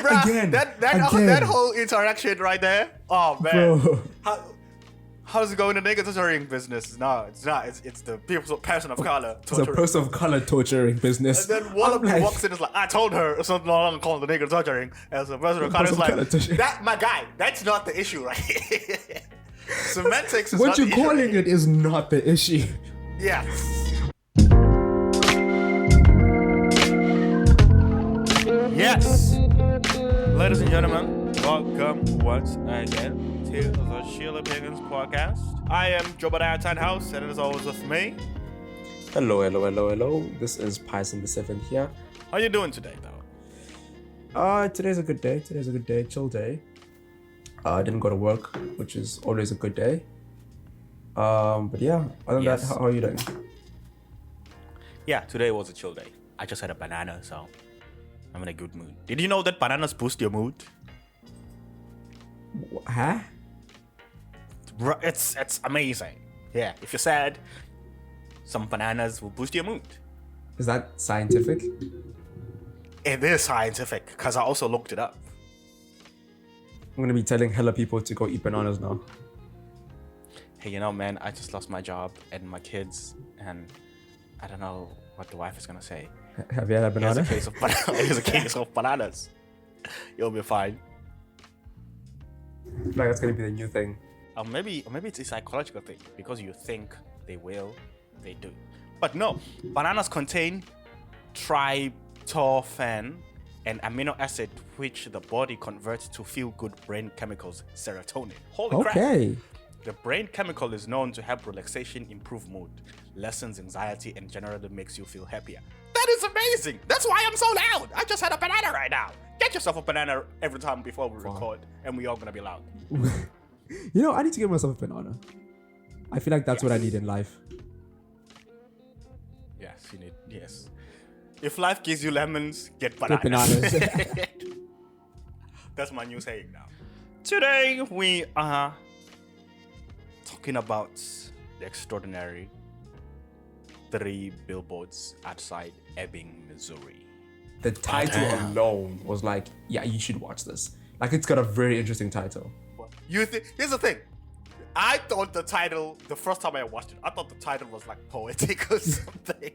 Bruh, that whole interaction right there. Oh man. Bro. How's it going in the nigga torturing business? No, it's not. It's the person of color It's a person of color torturing business. And then one of them walks in and is like, I told her or something along called the nigga torturing. As a person of color is like, that my guy, that's not the issue, right? Semantics is what not you're the issue. calling it is not the issue. Yeah. Yes. Ladies and gentlemen, welcome once again to the Chilli podcast. I am Jobadiah Tanhouse, and it is always with me. Hello. This is Python the 7th here. How you doing today, though? Today's a good day. Chill day. I didn't go to work, which is always a good day. But yeah, other than that, how are you doing? Yeah, today was a chill day. I just had a banana, so I'm in a good mood. Did you know that bananas boost your mood? Huh? It's amazing. Yeah, if you're sad, some bananas will boost your mood. Is that scientific? It is scientific, because I also looked it up. I'm going to be telling hella people to go eat bananas now. Hey, you know, man, I just lost my job and my kids, and I don't know what the wife is going to say. Have you had a banana? Here's a case of bananas. You'll be fine. Like that's going to be the new thing. Maybe it's a psychological thing, because you think they will, they do. But no, bananas contain tryptophan, an amino acid which the body converts to feel-good brain chemicals, serotonin. Holy crap! The brain chemical is known to help relaxation, improve mood, lessens anxiety, and generally makes you feel happier. That is amazing! That's why I'm so loud! I just had a banana right now! Get yourself a banana every time before we record, and we all gonna be loud. You know, I need to get myself a banana. I feel like that's what I need in life. Yes, you need, yes. If life gives you lemons, get bananas. Get bananas. That's my new saying now. Today, we are talking about the extraordinary Three Billboards Outside Ebbing, Missouri. The title alone was like, yeah, you should watch this. Like, it's got a very interesting title. Here's the thing. I thought the title, the first time I watched it, I thought the title was like poetic or something.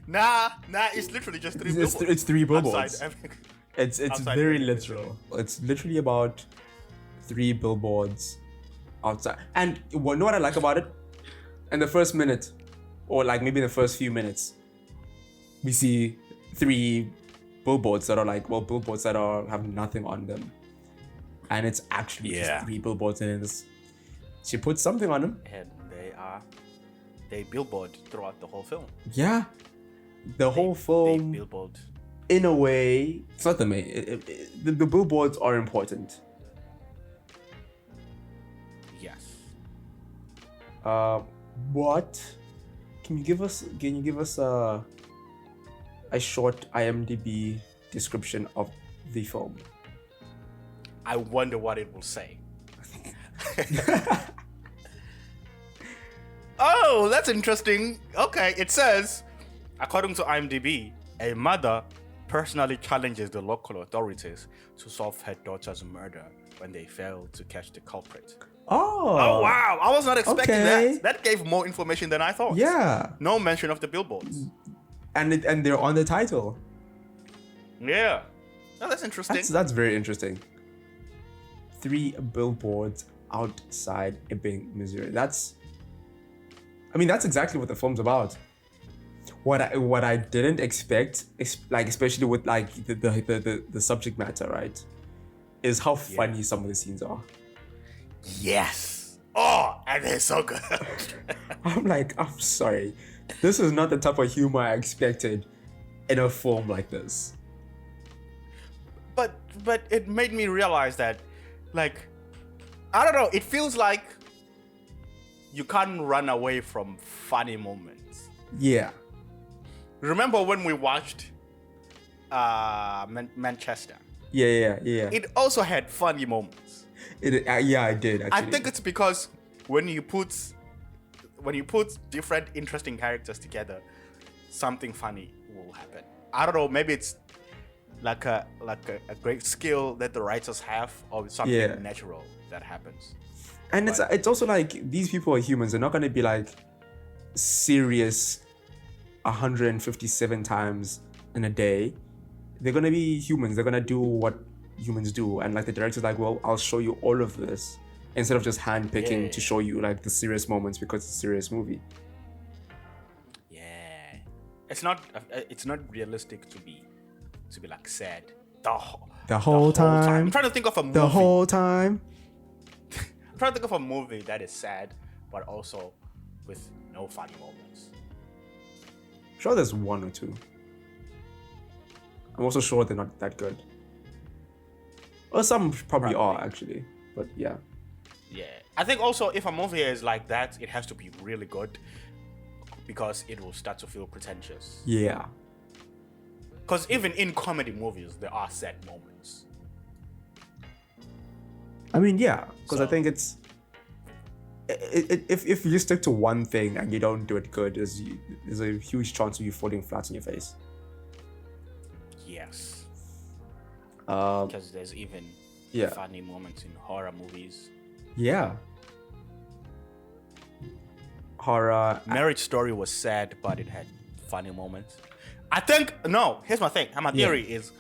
Nah, it's literally just Three Billboards. It's Three Billboards. It's very literal. Missouri. It's literally about 3 billboards outside. And you know what I like about it? In the first minute, or like maybe the first few minutes, we see 3 billboards that are like, well, billboards that have nothing on them. And it's actually just 3 billboards, and she put something on them. And they billboard throughout the whole film. Yeah. The whole film, they billboard. In a way, it's not the main. The billboards are important. Yes. What? Can you give us a short IMDb description of the film? I wonder what it will say. Oh, that's interesting. Okay, it says, according to IMDb, a mother personally challenges the local authorities to solve her daughter's murder when they fail to catch the culprit. Oh wow, I was not expecting that. That gave more information than I thought. Yeah. No mention of the billboards. And they're on the title. Yeah. Oh, that's interesting. That's very interesting. 3 billboards outside Ebbing, Missouri. That's exactly what the film's about. What I didn't expect, especially with like the subject matter, right, is how funny some of the scenes are. Yes. Oh, and they're so good. I'm sorry. This is not the type of humor I expected in a film like this. But it made me realize that, like, I don't know, it feels like you can't run away from funny moments. Yeah. Remember when we watched Manchester? Yeah. It also had funny moments. I did actually. I think it's because when you put different interesting characters together, something funny will happen. I don't know, maybe it's like a great skill that the writers have, or something natural that happens. And it's also like these people are humans. They're not going to be like serious 157 times in a day. They're going to be humans. They're going to do what humans do. And like the director's like, well, I'll show you all of this instead of just handpicking to show you like the serious moments because it's a serious movie. Yeah. It's not realistic to be like sad the whole time. I'm trying to think of a movie. The whole time. I'm trying to think of a movie that is sad, but also with no funny moments. I'm sure there's one or two. I'm also sure they're not that good. Or some probably are, actually. But yeah. Yeah. I think also if a movie is like that, it has to be really good because it will start to feel pretentious. Yeah. Because even in comedy movies, there are sad moments. I mean, yeah. Because I think if you stick to one thing and you don't do it good, there's a huge chance of you falling flat on your face. Yes. Because there's even funny moments in horror movies. Yeah. Horror. Marriage Story was sad, but it had funny moments. I think, no, here's my thing. My theory is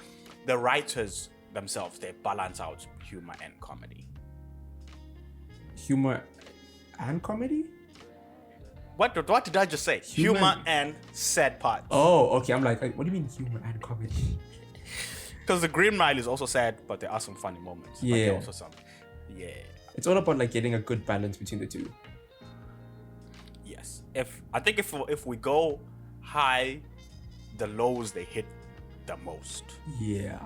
the writers themselves, they balance out humor and comedy. Humor and comedy? What did I just say? Humor and sad parts. Oh, okay. I'm like, what do you mean humor and comedy? Because the Green Mile is also sad, but there are some funny moments. Yeah. But there are also some. Yeah. It's all about like getting a good balance between the two. Yes. I think if we go high, the lows they hit the most. Yeah.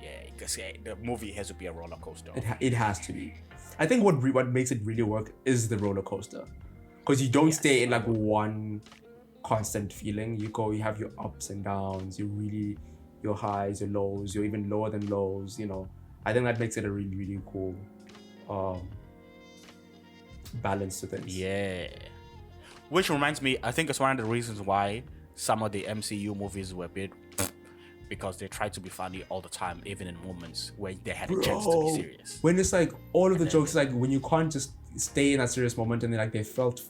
Yeah, because the movie has to be a roller coaster. It has to be. I think what makes it really work is the roller coaster, because you don't stay in like one constant feeling. You have your ups and downs. Your highs, your lows. You're even lower than lows. You know, I think that makes it a really, really cool balance to things. Yeah. Which reminds me, I think it's one of the reasons why some of the MCU movies were a bit because they tried to be funny all the time, even in moments where they had a chance to be serious. When it's like all of the jokes, like when you can't just stay in that serious moment, and then like they felt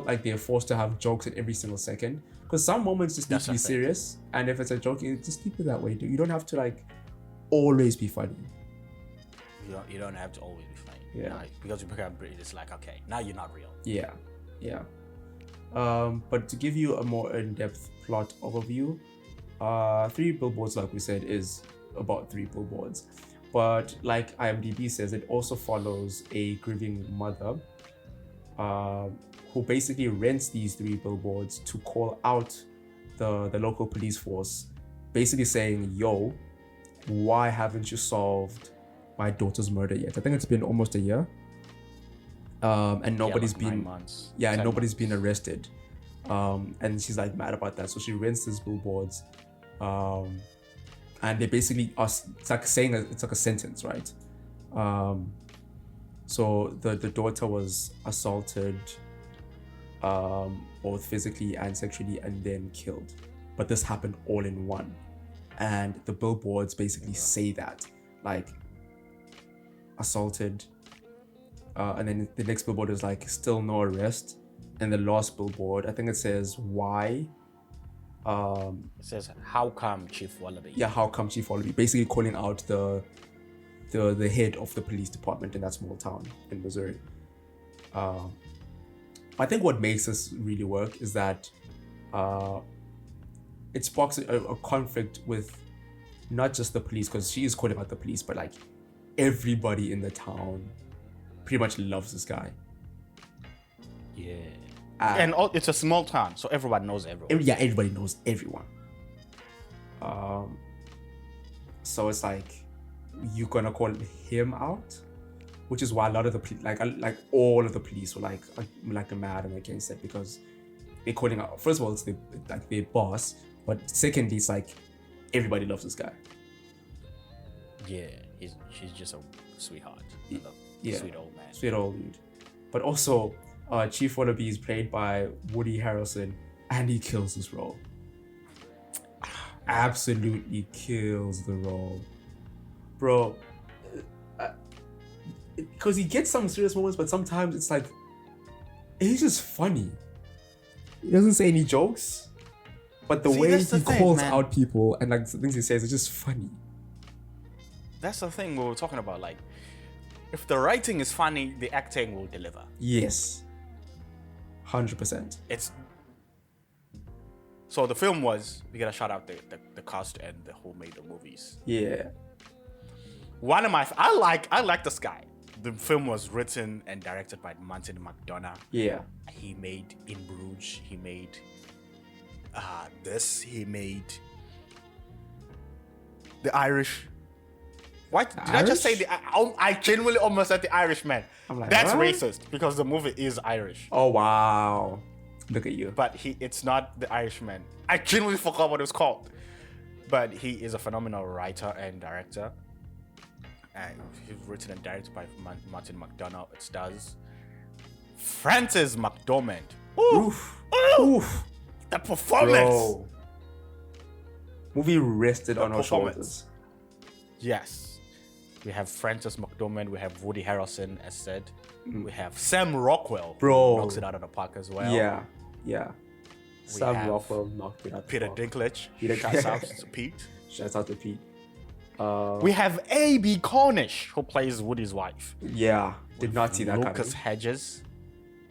like they're forced to have jokes at every single second. Because some moments just need to be serious, and if it's a joke, you just keep it that way. You don't have to like always be funny. You don't have to always be funny. Yeah. No, because you become British, it's like, okay, now you're not real. Yeah. But to give you a more in-depth plot overview, Three Billboards, like we said, is about 3 billboards. But like IMDb says, it also follows a grieving mother who basically rents these 3 billboards to call out the local police force, basically saying, yo, why haven't you solved my daughter's murder yet? I think it's been almost a year. And nobody's like 9 months. Nobody's been arrested. And she's like mad about that. So she rents these billboards. And they basically it's like saying it's like a sentence, right? So the daughter was assaulted, both physically and sexually, and then killed. But this happened all in one. And the billboards basically say that, like, assaulted, and then the next billboard is like still no arrest, and the last billboard, I think it says why. It says how come Chief Wallaby? Yeah, how come Chief Wallaby? Basically calling out the head of the police department in that small town in Missouri. I think what makes this really work is that it sparks a conflict with not just the police, because she is calling out the police, but like everybody in the town pretty much loves this guy. Yeah. And it's a small town, so everyone knows everyone. Yeah, everybody knows everyone. So it's like, you're gonna call him out, which is why a lot of the like all of the police were like mad and against it, because they're calling out. First of all, it's their boss, but secondly, it's like everybody loves this guy. Yeah, she's just a sweetheart. Yeah, sweet old man. Sweet old dude. But also, Chief Wallaby is played by Woody Harrelson, and he kills this role. absolutely kills the role, bro. Because he gets some serious moments, but sometimes it's like he's just funny. He doesn't say any jokes, but the way he calls out people and like the things he says is just funny. That's the thing we were talking about. Like, if the writing is funny, the acting will deliver. Yes, 100%. So the film was, we gotta shout out the cast and the who made the movies. Yeah. I like this guy. The film was written and directed by McDonagh. Yeah. He made In Bruges. He made this. He made The Irish. What did I just say? I genuinely almost said The Irishman. I'm like, that's what? Racist because the movie is Irish. Oh wow. Look at you. But it's not The Irishman. I genuinely forgot what it was called. But he is a phenomenal writer and director. And he's written and directed by McDonagh. It stars Frances McDormand. Oof. Oof. The performance. Bro. Movie rested on our shoulders. Yes. We have Frances McDormand. We have Woody Harrelson, as said. We have Sam Rockwell. Bro. Who knocks it out of the park as well. Yeah. Yeah. Sam Rockwell knocked it out. Peter Dinklage. Shouts out to Pete. Shouts out to Pete. We have A.B. Cornish, who plays Woody's wife. Yeah. Did not see that coming. Lucas Hedges.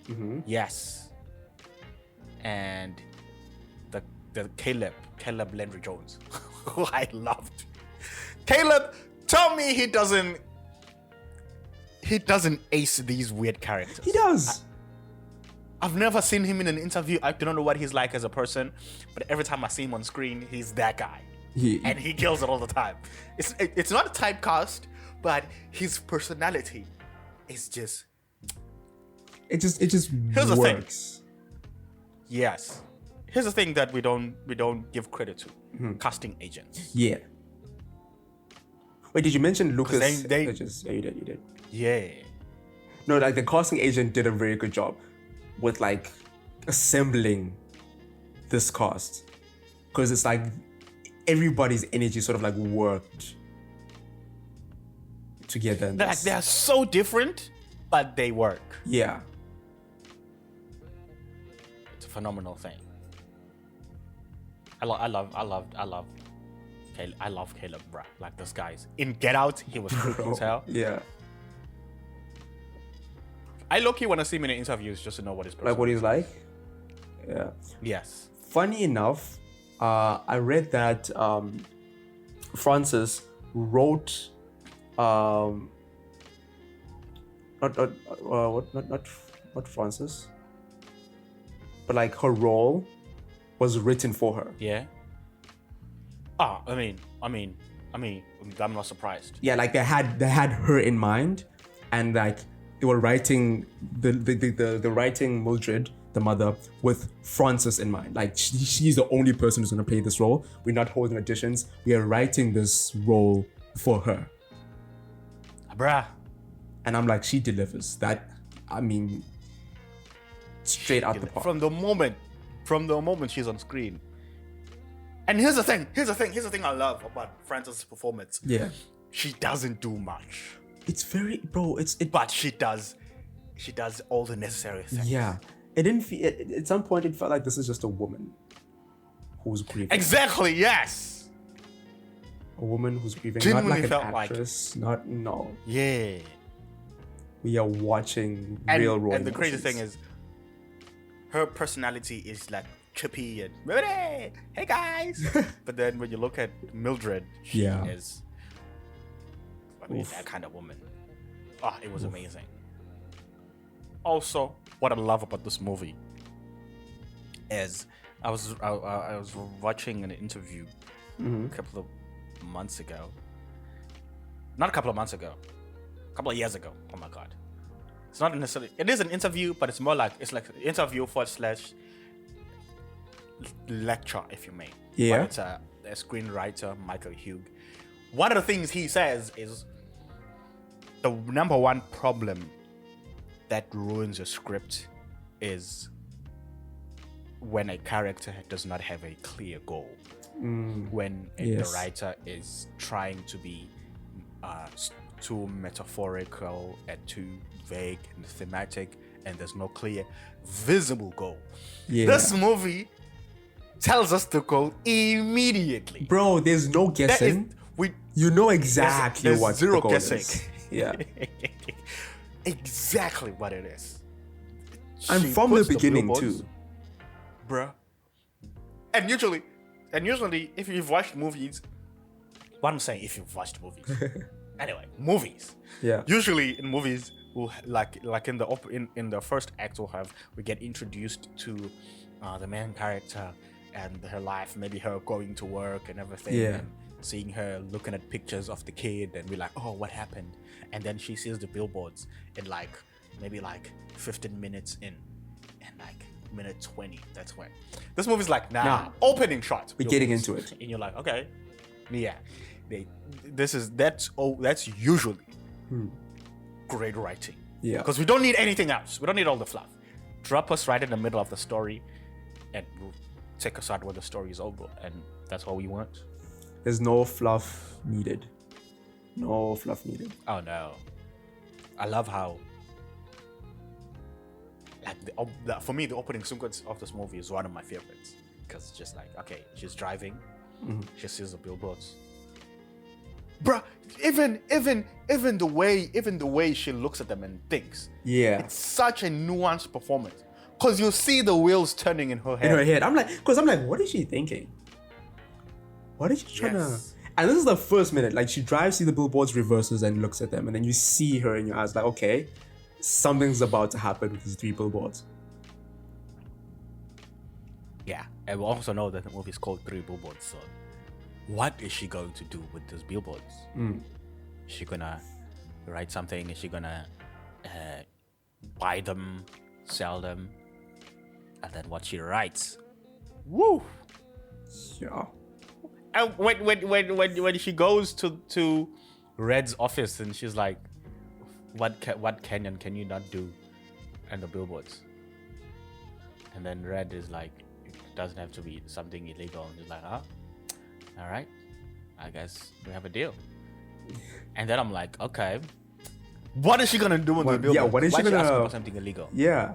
Mm-hmm. Yes. And the Caleb Landry Jones, who I loved. Caleb, tell me he doesn't ace these weird characters. He does. I've never seen him in an interview. I don't know what he's like as a person, but every time I see him on screen, he's that guy. And he kills it all the time. It's not a typecast, but his personality is just... It just Here's works. The thing. Yes. Here's the thing that we don't give credit to. Mm-hmm. Casting agents. Yeah. Wait, did you mention Lucas? Yeah, you did. Yeah. No, like the casting agent did a very good job with like assembling this cast. Because it's like everybody's energy sort of like worked together. They're so different, but they work. Yeah. It's a phenomenal thing. I love Caleb, bruh. Like those guys. In Get Out, he was creepy as hell. Yeah. I low-key want to see him in interviews just to know what his person like what he's like. Yeah. Yes. Funny enough, I read that Frances wrote not Frances, but like her role was written for her. Yeah. I mean, I'm not surprised. Yeah, like they had her in mind, and like they were writing the writing Mildred, the mother, with Frances in mind. Like she's the only person who's gonna play this role. We're not holding auditions. We are writing this role for her. Bruh. And I'm like, she delivers. That, I mean, straight out the park. From the moment she's on screen. And here's the thing I love about Frances' performance. Yeah. She doesn't do much. It's very, bro, but she does all the necessary things. Yeah. It didn't feel, at some point it felt like this is just a woman who's grieving. Exactly, yes. A woman who's grieving, genuinely not like an actress. No. Yeah. We are watching real role. And the crazy thing is, her personality is like chippy and hey guys. But then when you look at Mildred, she is that kind of woman. It was amazing. Also, what I love about this movie is I was watching an interview a couple of months ago. Not a couple of months ago. A couple of years ago. Oh my god. It's not necessarily, it is an interview, but it's more like, it's like an interview / lecture, if you may. Yeah. But it's a screenwriter, Michael Hugh. One of the things he says is the number one problem that ruins a script is when a character does not have a clear goal. when the writer is trying to be too metaphorical and too vague and thematic, and there's no clear visible goal. This movie tells us the goal immediately. Bro, there's no guessing. You know exactly there's what zero the goal guessing. is. Yeah. Exactly what it is. And She from the puts beginning billboards, too. bruh. And usually, if you've watched movies, what I'm saying, if you've watched movies, anyway, movies. Yeah. Usually in movies, we'll like in the first act, we get introduced to the main character and her life, maybe her going to work and everything. Yeah. And seeing her looking at pictures of the kid, and we're like, oh, what happened? And then she sees the billboards in maybe 15 minutes in, and minute 20. That's when this movie's like, nah. Opening shot. We're getting into it, and you're like, okay, yeah. That's usually great writing. Yeah. Because we don't need anything else. We don't need all the fluff. Drop us right in the middle of the story, and we'll take us out when the story is over, and that's what we want. There's no fluff needed. No fluff needed. Oh no. I love how for me the opening sequence of this movie is one of my favorites, because it's just like, okay, she's driving, she sees the billboards. Bruh, even the way she looks at them and thinks. Yeah. It's such a nuanced performance. Cause you see the wheels turning in her head. In her head. I'm like, what is she thinking? What is she trying to? And this is the first minute. Like, she drives, see the billboards, reverses, and looks at them, and then you see her in your eyes. Like, okay, something's about to happen with these three billboards. Yeah, and we also know that the movie is called Three Billboards. So, what is she going to do with these billboards? Is she gonna write something? Is she gonna buy them, sell them, and then what she writes? Woo! Yeah. And when she goes to Red's office and she's like, what canyon can you not do? And the billboards. And then Red is like, it doesn't have to be something illegal. And he's like, all right, I guess we have a deal. And then I'm like, okay, what is she gonna do with the billboards? Yeah, what is she gonna ask about something illegal? Yeah.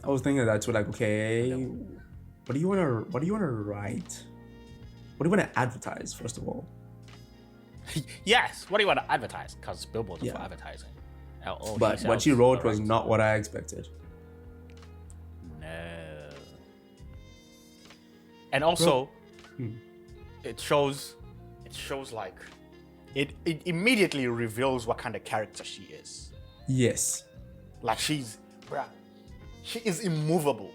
I was thinking that too, like, okay, what do you wanna write? What do you wanna advertise, first of all? Yes, what do you want to advertise? Because billboards are for advertising. But what she wrote was not what I expected. No. And also, it shows like, it immediately reveals what kind of character she is. Yes. Like, she is immovable.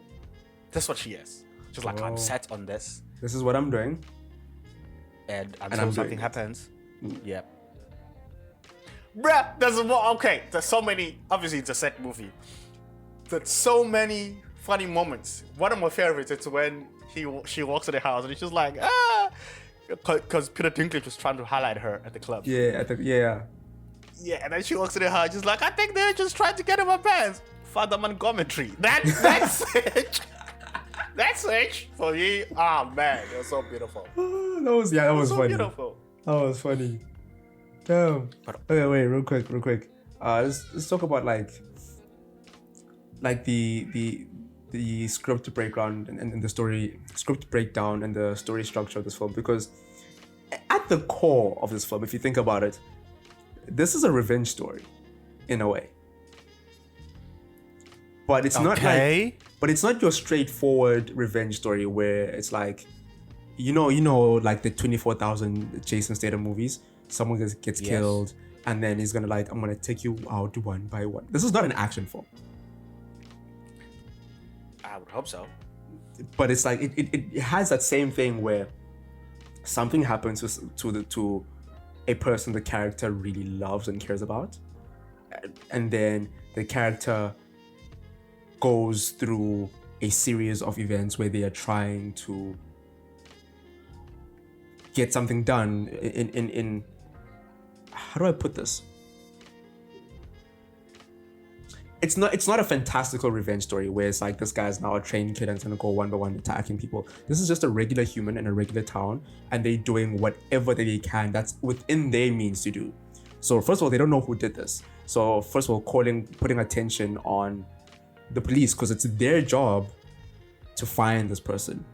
That's what she is. She's like, I'm set on this. This is what I'm doing. And until something happens. Yep. Bruh, there's so many, obviously it's a set movie. There's so many funny moments. One of my favorites is when she walks to the house and she's like, because Peter Dinklage was trying to highlight her at the club. Yeah, Yeah, and then she walks to the house, she's like, I think they're just trying to get in my pants. Father Montgomery. That's it. That's it for me. Ah, man, it was so beautiful. That was so funny. Beautiful. That was funny. Damn. Okay, wait, real quick. Let's talk about like the script breakdown and the script breakdown and the story structure of this film, because at the core of this film, if you think about it, this is a revenge story, in a way. But it's not your straightforward revenge story where it's like, you know, like the 24,000 Jason Statham movies. Someone gets killed, and then he's gonna I'm gonna take you out one by one. This is not an action film. I would hope so. But it's like it has that same thing where something happens to a person the character really loves and cares about, and then the character goes through a series of events where they are trying to get something done in how do I put this? it's not a fantastical revenge story where it's like this guy's now a trained kid and it's gonna go one by one attacking people. This is just a regular human in a regular town, and they're doing whatever they can that's within their means to do. So first of all, they don't know who did this. So first of all, putting attention on the police, because it's their job to find this person.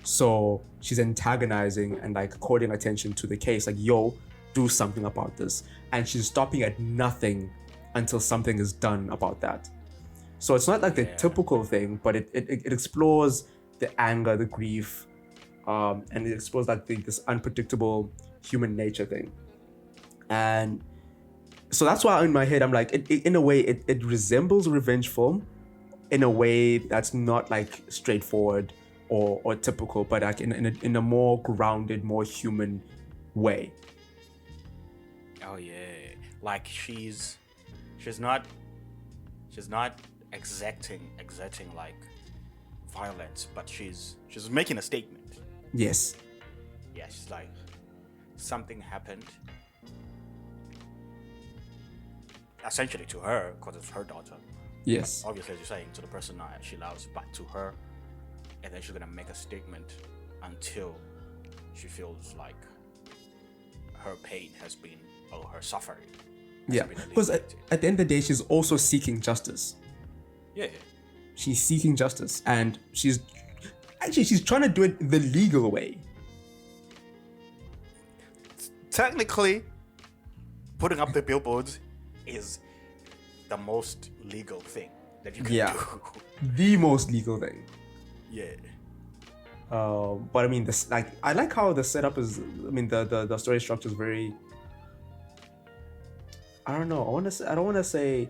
So she's antagonizing and like calling attention to the case, like, yo, do something about this. And she's stopping at nothing until something is done about that. So it's not like the typical thing, but it explores the anger, the grief, and it explores like this unpredictable human nature thing. And so that's why in my head, I'm like, in a way, it resembles a revenge film in a way that's not like straightforward or typical, but like in a more grounded, more human way. Oh yeah, like she's not exerting like violence, but she's making a statement. Yes. Yeah, she's like, something happened. Essentially to her, because it's her daughter. Yes. But obviously, as you're saying, to the person she loves, but to her, and then she's gonna make a statement until she feels like her pain has been, or her suffering. Yeah, because at the end of the day, she's also seeking justice. Yeah. She's seeking justice, and she's trying to do it the legal way. Technically, putting up the billboards is the most legal thing that you can do. The most legal thing. Yeah. But I mean, this, like, I like how the setup is. I mean, the story structure is very. I don't know. I don't want to say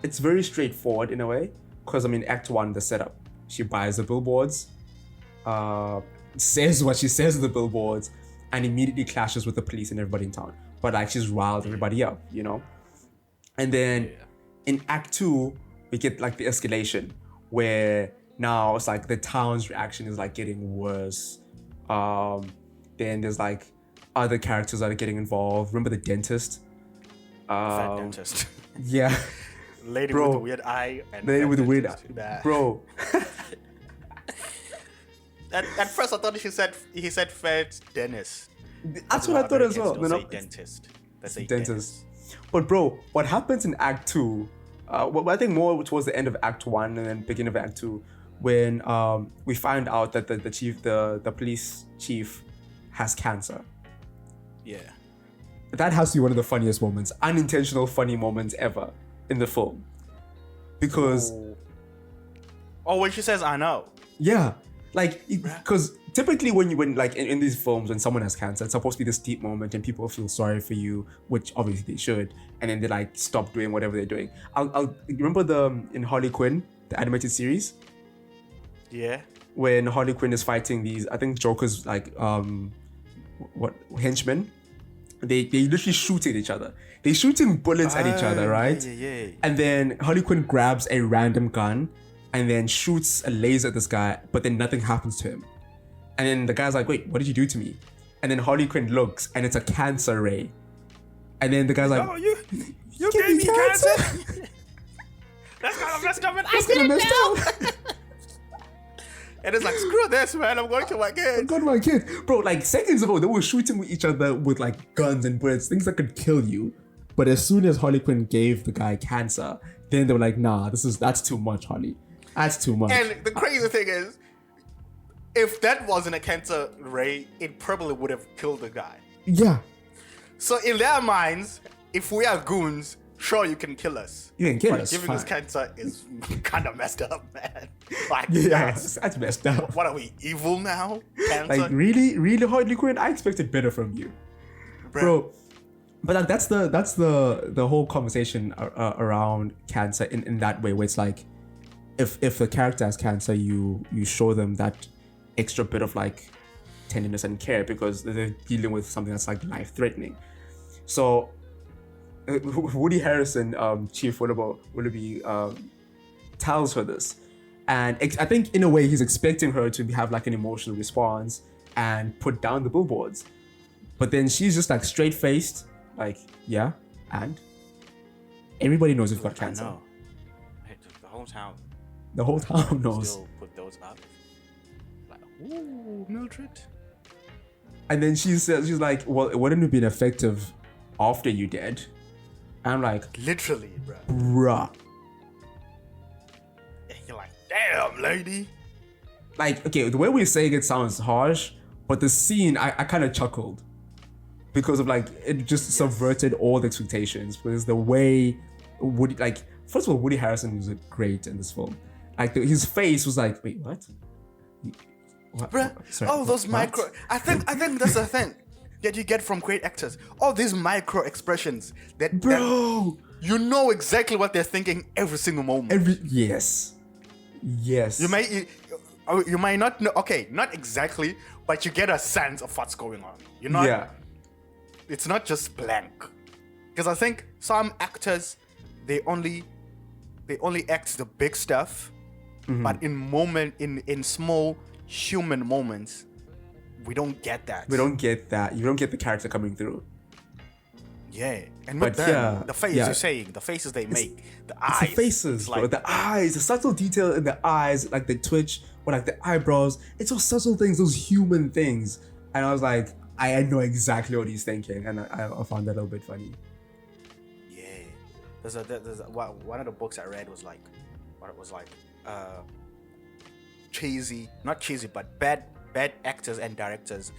it's very straightforward in a way, because I mean, Act 1, the setup. She buys the billboards, says what she says in the billboards, and immediately clashes with the police and everybody in town. But like, she's riled everybody up, you know. And then in Act 2, we get like the escalation where now it's like the town's reaction is like getting worse. Then there's like other characters that are getting involved. Remember the dentist? Fat dentist. Yeah. Lady with the weird eye. And lady with the weird eye. Nah. Bro. At first I thought he said fat dentist. That's what I thought as well. Don't say dentist. They say dentist. But bro, what happens in Act 2, I think more towards the end of Act 1 and then beginning of Act 2, when we find out that the police chief has cancer. Yeah. That has to be one of the funniest moments, unintentional funny moments ever in the film. Because... Oh, when she says, I know. Yeah. Like, because typically when like in these films, when someone has cancer, it's supposed to be this deep moment and people feel sorry for you, which obviously they should, and then they like stop doing whatever they're doing. I'll remember in Harley Quinn, the animated series. Yeah. When Harley Quinn is fighting these, I think Joker's like henchmen. They literally shoot at each other. They're shooting bullets at each other, right? Yeah. And then Harley Quinn grabs a random gun and then shoots a laser at this guy, but then nothing happens to him. And then the guy's like, wait, what did you do to me? And then Harley Quinn looks and it's a cancer ray. And then the guy's like, oh, you gave me cancer? That's kind of messed up, and I did it now. And it's like, screw this, man. I'm going to my kids. I'm going to my kids. Bro, like seconds ago, they were shooting with each other with like guns and bullets, things that could kill you. But as soon as Harley Quinn gave the guy cancer, then they were like, nah, that's too much, Harley. That's too much. And the crazy thing is, if that wasn't a cancer ray, it probably would have killed the guy. Yeah. So in their minds, if we are goons, sure, you can kill us. You can kill us. Giving us cancer is kind of messed up, man. Like, yeah, that's messed up. What are we, evil now? Cancer? Like, really, Harley Quinn? I expected better from you, bro. But like, that's the whole conversation around cancer in that way, where it's like, if the character has cancer, you show them that extra bit of like tenderness and care because they're dealing with something that's like life-threatening. So Woody Harrelson, Chief Willoughby, tells her this, and I think in a way he's expecting her to have like an emotional response and put down the billboards, but then she's just like straight-faced, like, yeah, and everybody knows you've got cancer. whole town. The whole town knows. Still put those up. Like, ooh, Mildred. And then she's like, well, it wouldn't have been effective after you dead. And I'm like, literally, bruh. And you're like, damn, lady. Like, okay, the way we're saying it sounds harsh, but the scene, I kind of chuckled. Because of like, it just subverted all the expectations. Because the way Woody, like, first of all, Woody Harrelson was great in this film. Like, his face was like, wait, what? Bruh, Sorry, those what? micro. I think that's the thing that you get from great actors. All these micro expressions that, bro, you know exactly what they're thinking every single moment. Yes. You might not know. Okay, not exactly, but you get a sense of what's going on. You're not. Yeah. It's not just blank. Because I think some actors, they only act the big stuff, but in small human moments, we don't get that. We don't get that. You don't get the character coming through. Yeah, and with them, the face you're saying, the faces they make, the eyes, the faces, like, bro, the eyes, the subtle detail in the eyes, like the twitch or like the eyebrows. It's those subtle things, those human things. And I was like, I know exactly what he's thinking, and I found that a little bit funny. Yeah, there's one of the books I read was like, cheesy, not cheesy, but bad actors and directors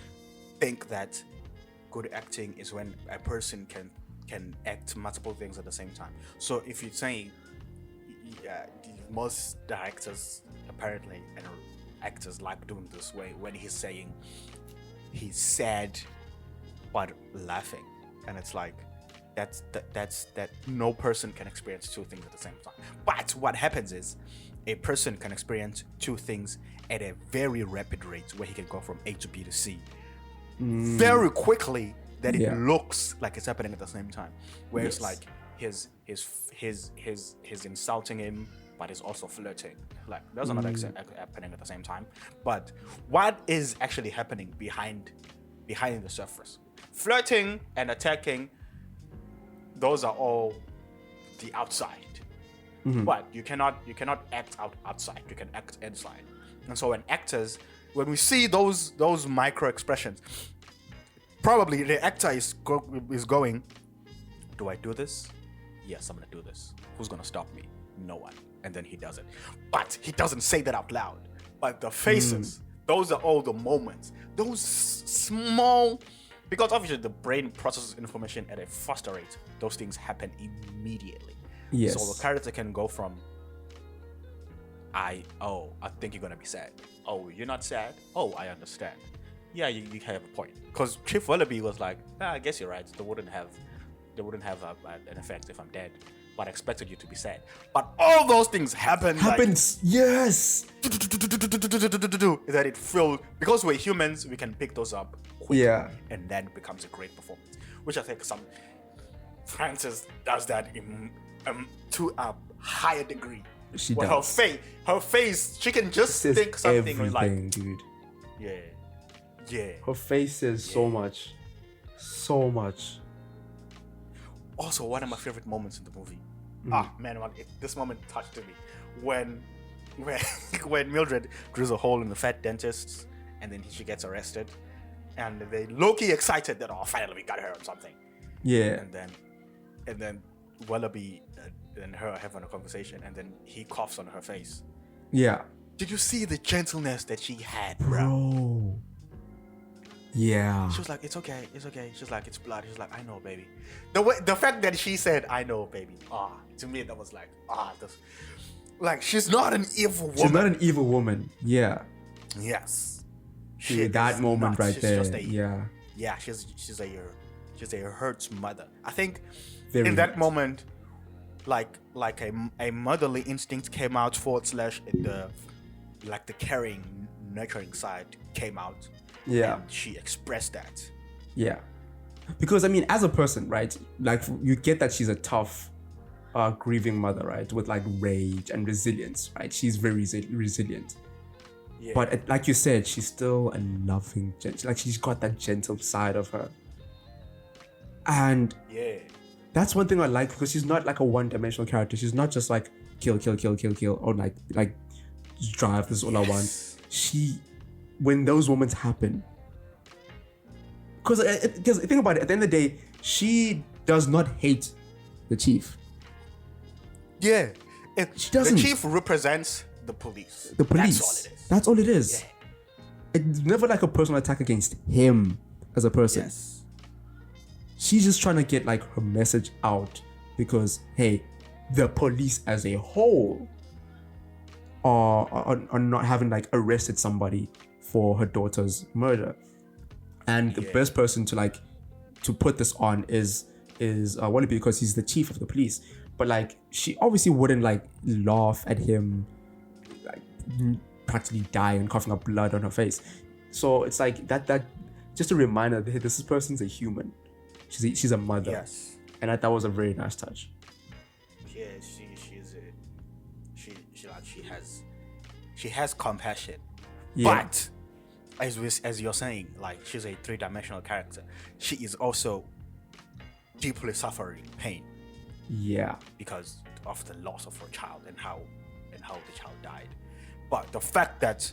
think that good acting is when a person can act multiple things at the same time. So if you're saying, most directors apparently and actors like doing this way, when he's saying he's sad but laughing, and it's like that's no person can experience two things at the same time. But what happens is a person can experience two things at a very rapid rate, where he can go from A to B to C very quickly, that it looks like it's happening at the same time. Where it's like he's insulting him, but he's also flirting. Like those are not happening at the same time. But what is actually happening behind the surface? Flirting and attacking, those are all the outside. But you cannot act outside. You can act inside. And so when we see those micro expressions, probably the actor is going, do I do this? Yes, I'm gonna do this. Who's gonna stop me? No one. And then he does it. But he doesn't say that out loud. But the faces, those are all the moments. Those small, because obviously the brain processes information at a faster rate. Those things happen immediately. Yes. So the character can go from, I think you're gonna be sad. Oh, you're not sad? Oh, I understand. Yeah, you have a point. Because Chief Willoughby was like, I guess you're right. They wouldn't have an effect if I'm dead. But I expected you to be sad. But all those things happen. Yes. That it feels, because we're humans, we can pick those up quickly. Yeah. And then it becomes a great performance. Which I think Frances does that to a higher degree. She does. Her face, she can just think something like, dude. Yeah. Her face says so much. Also, one of my favorite moments in the movie. Man, this moment touched me. When Mildred drills a hole in the fat dentist, and then she gets arrested, and they low-key excited that finally we got her or something. Yeah. And then Willoughby and her having a conversation, and then he coughs on her face. Yeah. Did you see the gentleness that she had, bro? Yeah. She was like, it's okay. She's like, it's blood. She's like, I know, baby. The fact that she said, I know, baby. To me, that was like, she's not an evil woman. She's not an evil woman. Yeah. Yes. That moment right there. Yeah, she's a hurt mother. I think Very in that hurt. moment, like a motherly instinct came out / the caring, nurturing side came out. Yeah. And she expressed that. Yeah. Because, I mean, as a person, right? Like, you get that she's a tough, grieving mother, right? With, like, rage and resilience, right? She's very resilient. Yeah. But, like you said, she's still a loving, like, she's got that gentle side of her. And that's one thing I like, because she's not like a one-dimensional character. She's not just like, kill, or like drive. This is all I want. When those moments happen, because think about it. At the end of the day, she does not hate the chief. Yeah, she doesn't. The chief represents the police. The police. That's all it is. Yeah. It's never like a personal attack against him as a person. Yes. She's just trying to get like her message out because, hey, the police as a whole are not having like arrested somebody for her daughter's murder. And the best person to put this on is Wally, because he's the chief of the police. But like, she obviously wouldn't like laugh at him like practically dying and coughing up blood on her face. So it's like that just a reminder that, hey, this person's a human. She's a mother. Yes. And that was a very nice touch. Yeah, she has compassion. Yeah. But as you're saying, like, she's a three-dimensional character. She is also deeply suffering pain. Yeah. Because of the loss of her child and how the child died. But the fact that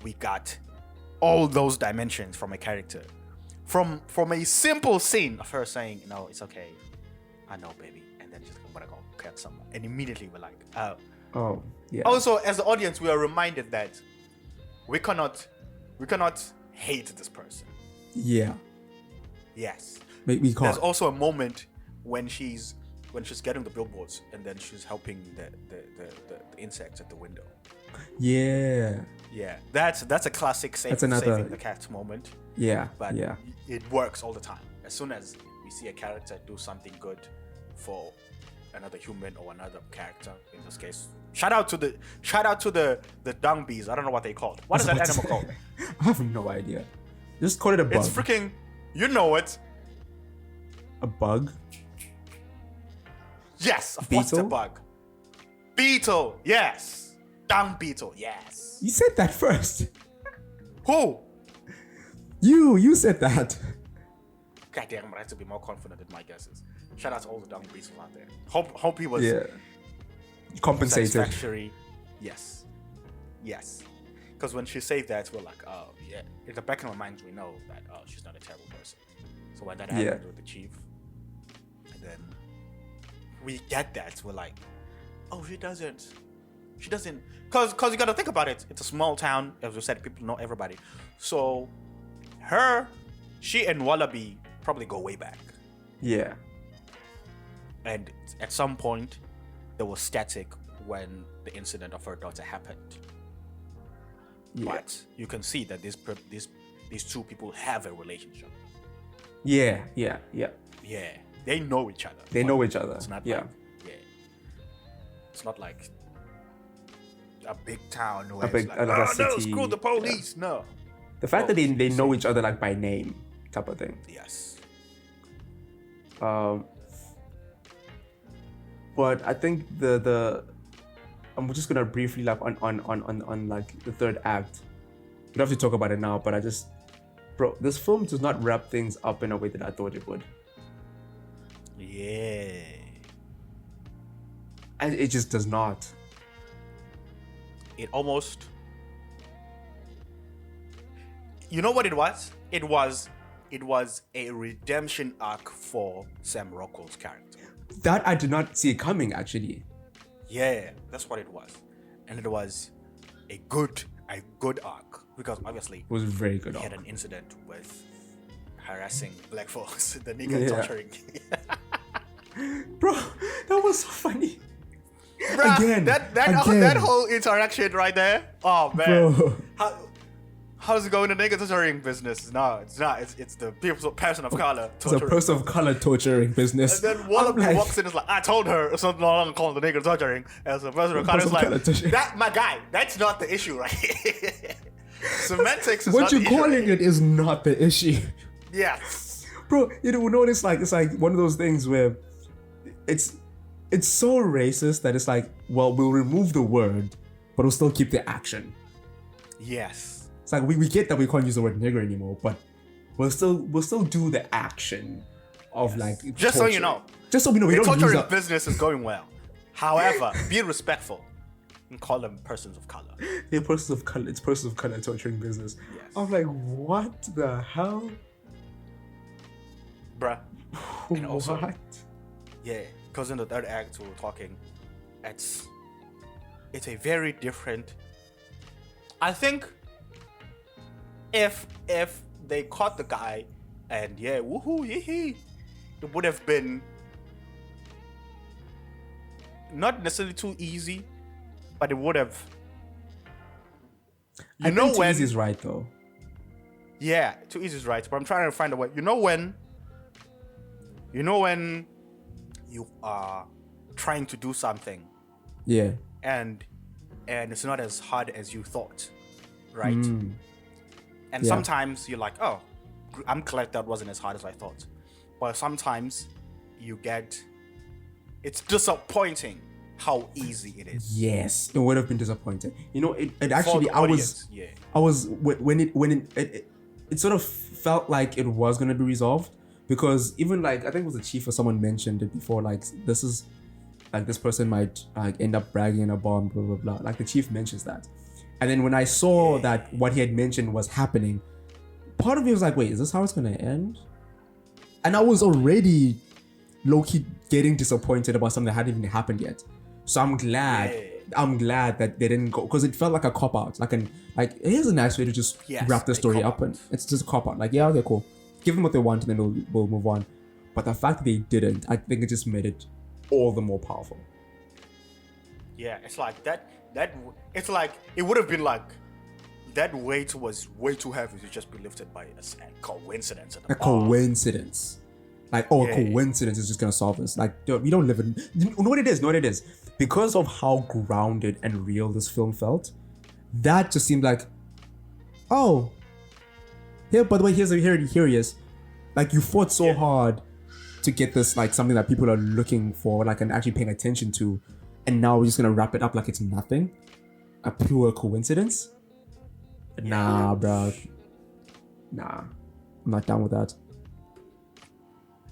we got all those dimensions from a character, from a simple scene of her saying, "No, it's okay, I know, baby," and then just gonna go cut someone, and immediately we're like, oh, yeah. Also, as the audience, we are reminded that we cannot hate this person. Yeah. Yes. We can't. There's also a moment when she's getting the billboards and then she's helping the insects at the window. Yeah. Yeah. That's a classic saving the cat moment. Yeah. But yeah. It works all the time. As soon as we see a character do something good for another human or another character, in this case, shout out to the dung bees. I don't know what they called. What is that animal called? I have no idea. Just call it a bug. It's freaking, you know it. A bug? Yes, of course it's a bug. Beetle, yes. Dung beetle, yes. You said that first. Who? You said that. God damn, I have to be more confident in my guesses. Shout out to all the dung beetles out there. Hope he was compensated. Satisfactory. Yes. Because when she said that, we're like, oh yeah. In the back of our minds, we know that she's not a terrible person. So when that happened with the chief, and then we get that, we're like, oh, she doesn't. Because you got to think about it. It's a small town. As we said, people know everybody. So she and Wallaby probably go way back. Yeah. And at some point, there was static when the incident of her daughter happened. Yeah. But you can see that these two people have a relationship. Yeah. They know each other. It's not it's not like a big town where it's like, no, screw the police. Yeah. No. The fact that they know each other like by name type of thing. Yes. But I think I'm just gonna briefly like on like the third act. We don't have to talk about it now, but this film does not wrap things up in a way that I thought it would. Yeah. And it just does not. It almost... You know what it was? It was a redemption arc for Sam Rockwell's character. That I did not see it coming, actually. Yeah, that's what it was. And it was a good arc. Because obviously... It was a very good arc. He had an incident with harassing black folks, the nigga torturing. Bro, that was so funny. Bruh, again, that whole interaction right there. Oh man, bro. How's it going in the nigga torturing business? No, it's not. It's the person of color. It's a person of color torturing business. And then one of them walks in and is like, I told her, so no longer calling the nigga torturing. As a person of color is like, that my guy. That's not the issue, right? Semantics is what not you're the issue. calling it is not the issue. Yes. Bro, you know what it's like? It's like one of those things where it's so racist that it's like, well, we'll remove the word, but we'll still keep the action. Yes. It's like we get that we can't use the word nigger anymore, but we'll still do the action of like just torture. so you know. Just so we know we don't use torturing that. business is going well. However, be respectful and call them persons of color. They're persons of color. It's persons of color torturing business. Yes. I'm like, what the hell? Bruh. And also, what? yeah, because in the third act we were talking, it's a very different. I think if they caught the guy and yeah, woohoo, yee, it would have been not necessarily too easy, but it would have. I think too easy is right though. Yeah, too easy is right, but I'm trying to find a way. You know when you are trying to do something, yeah, and it's not as hard as you thought, right? And Yeah. sometimes you're like, oh, I'm glad that wasn't as hard as I thought. But sometimes it's disappointing how easy it is. Yes, it would have been disappointing. You know, it For actually, the I audience, was when it sort of felt like it was going to be resolved, because even like, I think it was the chief or someone mentioned it before, like this person might like end up bragging in a bomb, blah blah blah. Like the chief mentions that, and then when I saw that what he had mentioned was happening, part of me was like, wait, is this how it's going to end? And I was already low-key getting disappointed about something that hadn't even happened yet. So I'm glad that they didn't go, because it felt like a cop-out. Like here's a nice way to just wrap the story up, and it's just a cop-out. Like, yeah, okay, cool. Give them what they want and then we'll move on. But the fact that they didn't, I think it just made it all the more powerful. Yeah, it's like that it's like it would have been like that weight was way too heavy to just be lifted by a coincidence. A coincidence. Like, a coincidence is just gonna solve this. Like, we don't live in. You know what it is? Because of how grounded and real this film felt, that just seemed like, oh, here. By the way, here he is. Like, you fought so hard to get this, like, something that people are looking for, like, and actually paying attention to, and now we're just gonna wrap it up like it's nothing, a pure coincidence. Nah, bro. Nah, I'm not down with that.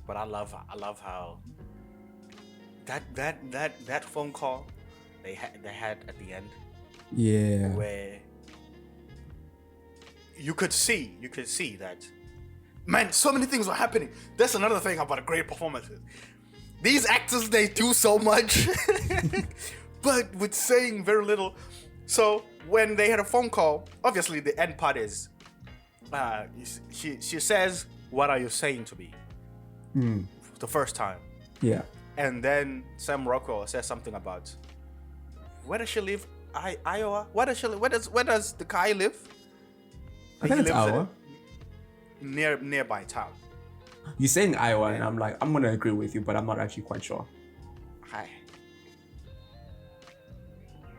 But I love how that phone call they had at the end. Yeah. Where you could see that, man, so many things were happening. That's another thing about a great performances. These actors, they do so much, but with saying very little. So when they had a phone call, obviously the end part is, she says, "What are you saying to me?" The first time. Yeah. And then Sam Rockwell says something about, where does she live? Iowa? Where does the guy live? I think it's Iowa. Nearby town. You're saying Iowa, and I'm like, I'm gonna agree with you, but I'm not actually quite sure. Hi.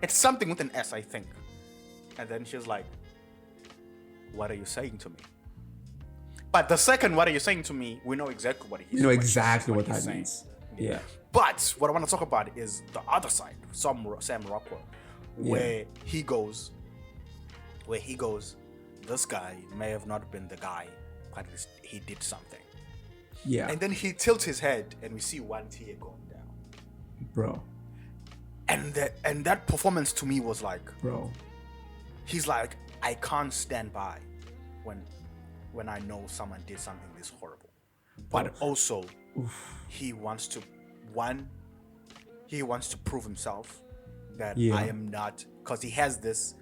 It's something with an S, I think. And then she's like, what are you saying to me? But the second, what are you saying to me? We know exactly what he's saying. You know exactly what that means. Yeah. But what I want to talk about is the other side, Sam Rockwell, where he goes, this guy may have not been the guy, but he did something. Yeah. And then he tilts his head and we see one tear going down. Bro. And that performance to me was like, bro, he's like, I can't stand by when I know someone did something this horrible. But also, he wants to prove himself that I am not, because he has this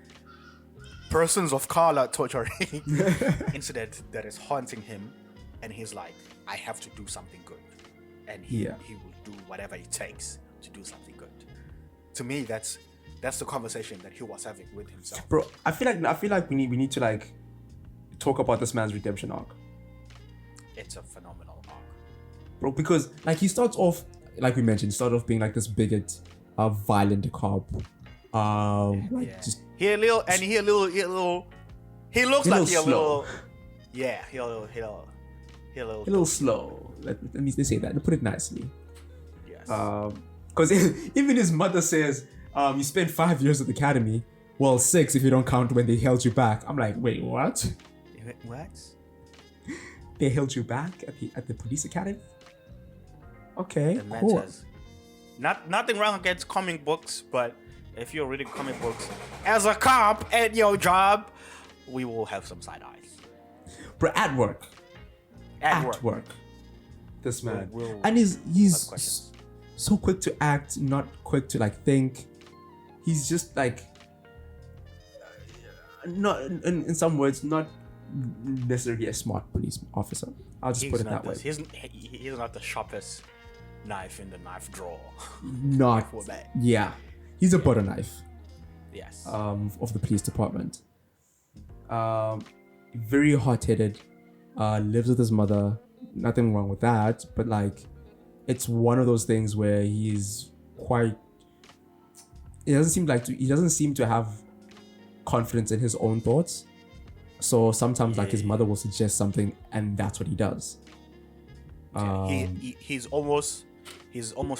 persons of color torturing incident that is haunting him, and he's like, I have to do something good, and he will do whatever it takes to do something good. To me, that's the conversation that he was having with himself. Bro, I feel like we need to like talk about this man's redemption arc. It's a phenomenal arc, bro, because like he starts off, like we mentioned, being like this bigot, violent cop. Just he looks like he a little, he a little slow. Let me say that, to put it nicely. Yes. Because even his mother says, you spent 5 years at the academy. Well, 6 if you don't count when they held you back. I'm like, wait, what? What? They held you back at the police academy? Okay, cool. Nothing wrong against comic books, but if you're reading comic books as a cop at your job, we will have some side eyes. But at work. This man. And he's so quick to act, not quick to like think. He's just like not in some words not necessarily a smart police officer. I'll just put it that way. He's not the sharpest knife in the knife drawer. Not yeah. He's a butter knife. Yes. Of the police department. Very hot-headed. Lives with his mother. Nothing wrong with that, but like it's one of those things where he's quite. He doesn't seem to have confidence in his own thoughts. So sometimes like his mother will suggest something, and that's what he does. He's almost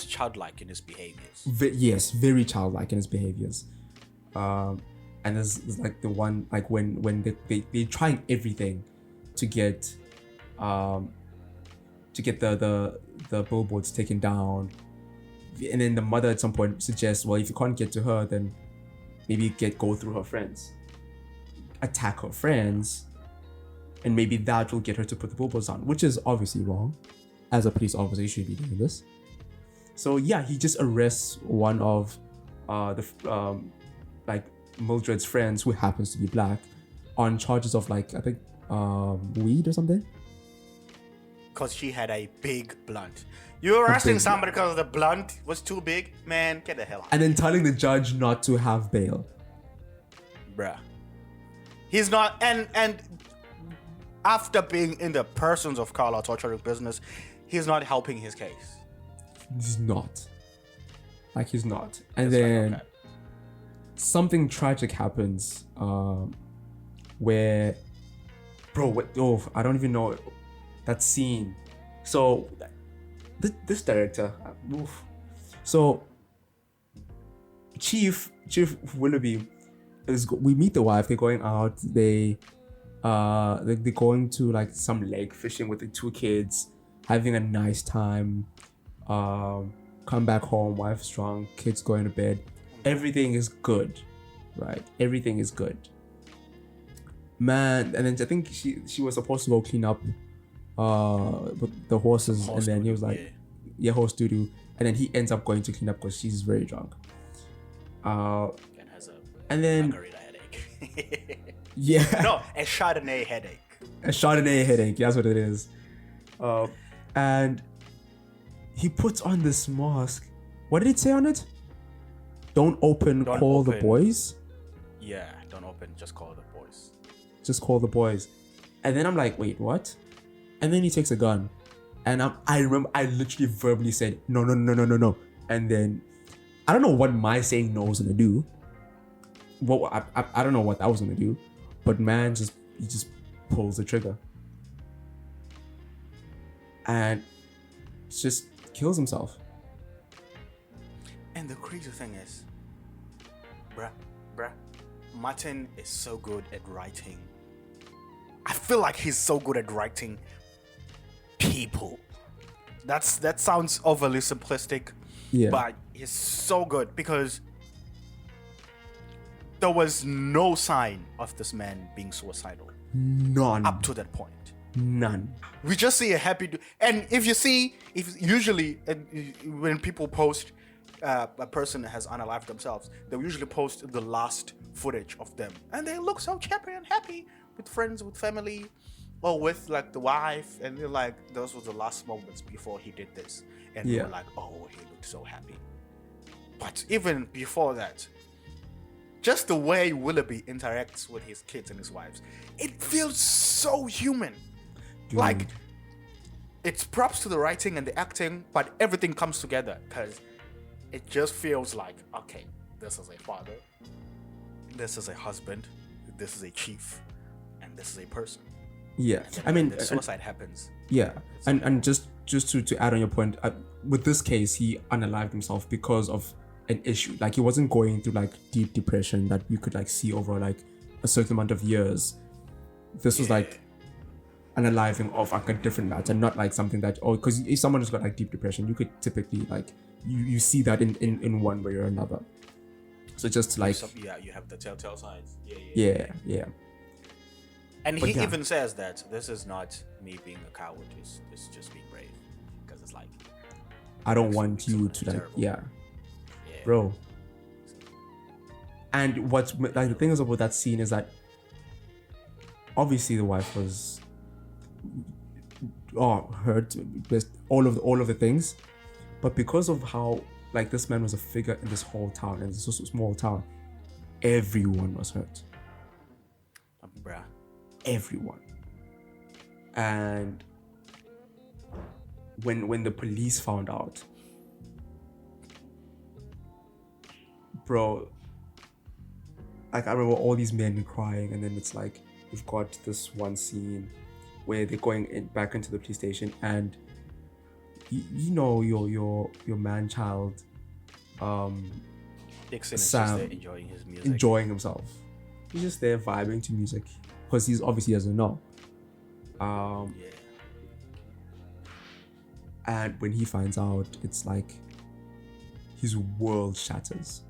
childlike in his behaviors. Yes, very childlike in his behaviors. And there's like the one like when they're trying everything to get the billboards taken down, and then the mother at some point suggests, well, if you can't get to her, then maybe go through her friends, attack her friends, and maybe that will get her to put the billboards on, which is obviously wrong. As a police officer, you should be doing this. So yeah, he just arrests one of like Mildred's friends, who happens to be black, on charges of like I think weed or something. Because she had a big blunt. You're arresting somebody because the blunt was too big? Man, get the hell out. And then telling the judge not to have bail. Bruh. He's not, and after being in the persons of color torturing business, he's not helping his case. He's not. Like, he's not. And then something tragic happens where, bro, I don't even know that scene. So this director, so Chief Willoughby we meet the wife. They're going out. They're going to like some lake fishing with the two kids, having a nice time. Come back home, wife's drunk, kids going to bed. Everything is good, right? Everything is good. Man, and then I think she was supposed to go clean up with the horses, and then he was like, horse doo-doo. And then he ends up going to clean up because she's very drunk. And has a margarita headache. Yeah. No, a Chardonnay headache. A Chardonnay headache, that's what it is. And he puts on this mask. What did it say on it? Don't open, call the boys? Yeah, don't open, just call the boys. Just call the boys. And then I'm like, wait, what? And then he takes a gun. And I remember I literally verbally said, no. And then I don't know what my saying no was gonna do. I don't know what that was gonna do. But man, he just pulls the trigger. And just kills himself. And the crazy thing is, bruh, Martin is so good at writing. I feel like he's so good at writing people. That sounds overly simplistic, but he's so good because there was no sign of this man being suicidal. None. Up to that point. None. We just see a happy and if usually when people post a person has unalived themselves, they usually post the last footage of them, and they look so happy and happy with friends, with family, or with like the wife, and they're like, those were the last moments before he did this, and we're like, oh, he looked so happy. But even before that, just the way Willoughby interacts with his kids and his wives, it feels so human. Dude. Like, it's props to the writing and the acting, but everything comes together because it just feels like, okay, this is a father, this is a husband, this is a chief, and this is a person. Yeah, and I mean, suicide happens. Yeah, and just to add on your point, with this case, he unalived himself because of an issue. Like, he wasn't going through like deep depression that you could like see over like a certain amount of years. This was like unaliving of like a different matter, not like something that, because if someone has got like deep depression, you could typically like you see that in one way or another. So just like you have the telltale signs. Yeah. And he even says that this is not me being a coward, it's just being brave, because it's like I don't want you to like bro. And what's like the thing is about that scene is that obviously the wife was hurt with all of the things, but because of how like this man was a figure in this whole town, and it's just a small town, everyone was hurt. Bruh. Everyone. And when the police found out, bro, like I remember all these men crying, and then it's like we've got this one scene where they're going back into the police station, and you know your man-child, Dixon is Sam, just there enjoying his music, enjoying himself. He's just there vibing to music because he's obviously doesn't know. And when he finds out, it's like his world shatters.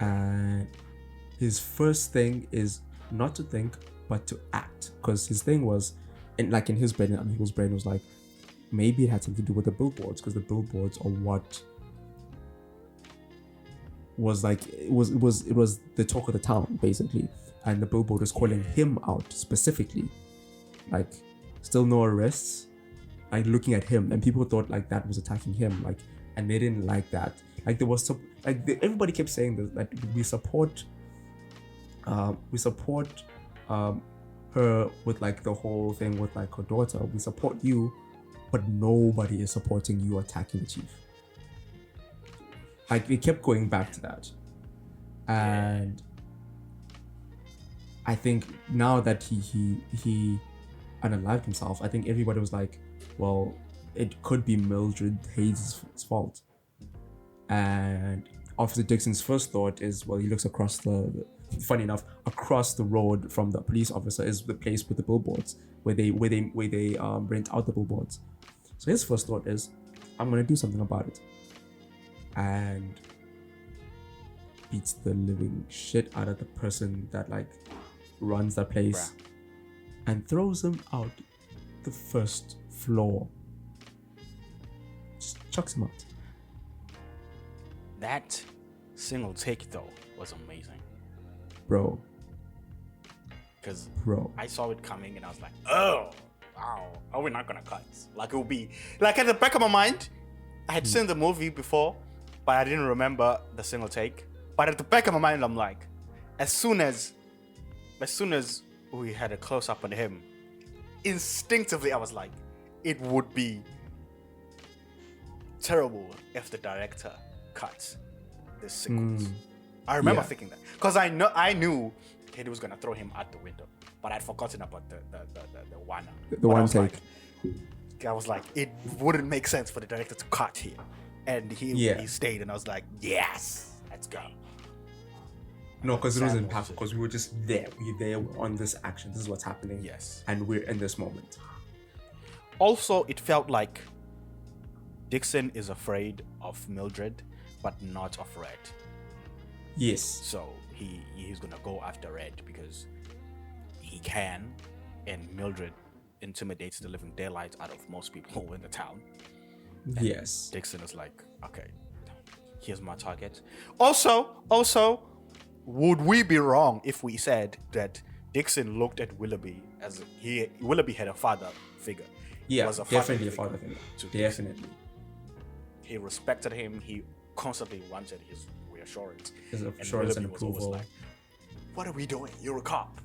And his first thing is not to think, but to act. Because his thing was, in his brain, and Amigos' brain was like, maybe it had something to do with the billboards, because the billboards are what was like, it was the talk of the town, basically. And the billboard was calling him out specifically. Like, still no arrests, like looking at him, and people thought like that was attacking him, like, and they didn't like that. Like there was everybody kept saying this, that we support her with like the whole thing with like her daughter. We support you, but nobody is supporting you attacking the chief. Like they kept going back to that, and I think now that he unalived himself, I think everybody was like, well, it could be Mildred Hayes' fault. And Officer Dixon's first thought is, well, he looks across funny enough, across the road from the police officer is the place with the billboards where they rent out the billboards. So his first thought is, I'm gonna do something about it, and beats the living shit out of the person that like runs that place, and throws him out the first floor. Just chucks him out. That single take though was amazing, bro. Because I saw it coming and I was like, oh wow, are we not gonna cut? Like it will be like at the back of my mind, I had seen the movie before, but I didn't remember the single take. But at the back of my mind, I'm like, as soon as we had a close up on him, instinctively I was like, it would be terrible if the director cut this sequence. I remember thinking that, because I knew he was gonna throw him out the window, but I'd forgotten about the one take. I was like, it wouldn't make sense for the director to cut here, and he stayed, and I was like, yes, let's go. No, because it was impactful, because we were just there. We're there on this action. This is what's happening. Yes. And we're in this moment. Also, it felt like Dixon is afraid of Mildred, but not of Red. Yes. So he's gonna go after Red because he can, and Mildred intimidates the living daylight out of most people in the town. And yes. Dixon is like, okay, here's my target. Also, would we be wrong if we said that Dixon looked at Willoughby as Willoughby had a father figure? Yeah, definitely a father figure. Definitely. He respected him. He constantly wanted his reassurance. His assurance and approval. Was always like, what are we doing? You're a cop.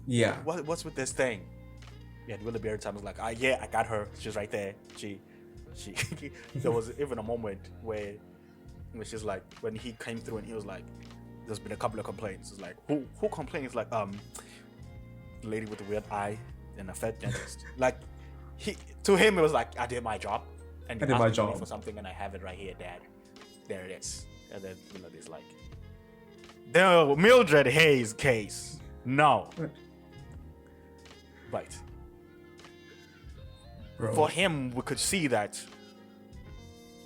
Yeah. What's with this thing? Yeah, Willoughby every time was like, I got her. She's right there. She. There was even a moment where she's like, when he came through and he was like, there's been a couple of complaints. It's like, who complains? Like, the lady with the weird eye and a fat dentist. Like, to him it was like, I did my job, and you asked me for something, and I have it right here, Dad. There it is. And then Willoughby's like, the Mildred Hayes case. No. Right. Bro. For him, we could see that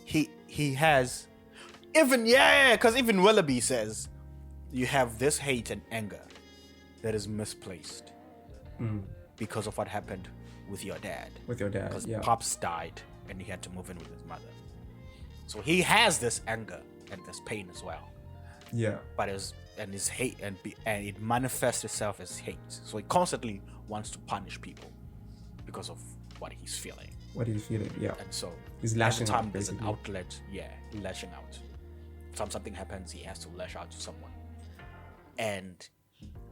he has because even Willoughby says you have this hate and anger that is misplaced because of what happened with your dad. Because Pops died and he had to move in with his mother. So he has this anger and this pain as well. Yeah. But his hate and it manifests itself as hate. So he constantly wants to punish people because of what he's feeling. Yeah. And so he's lashing every time out. there's Basically. an outlet, lashing out. Something happens, he has to lash out to someone. And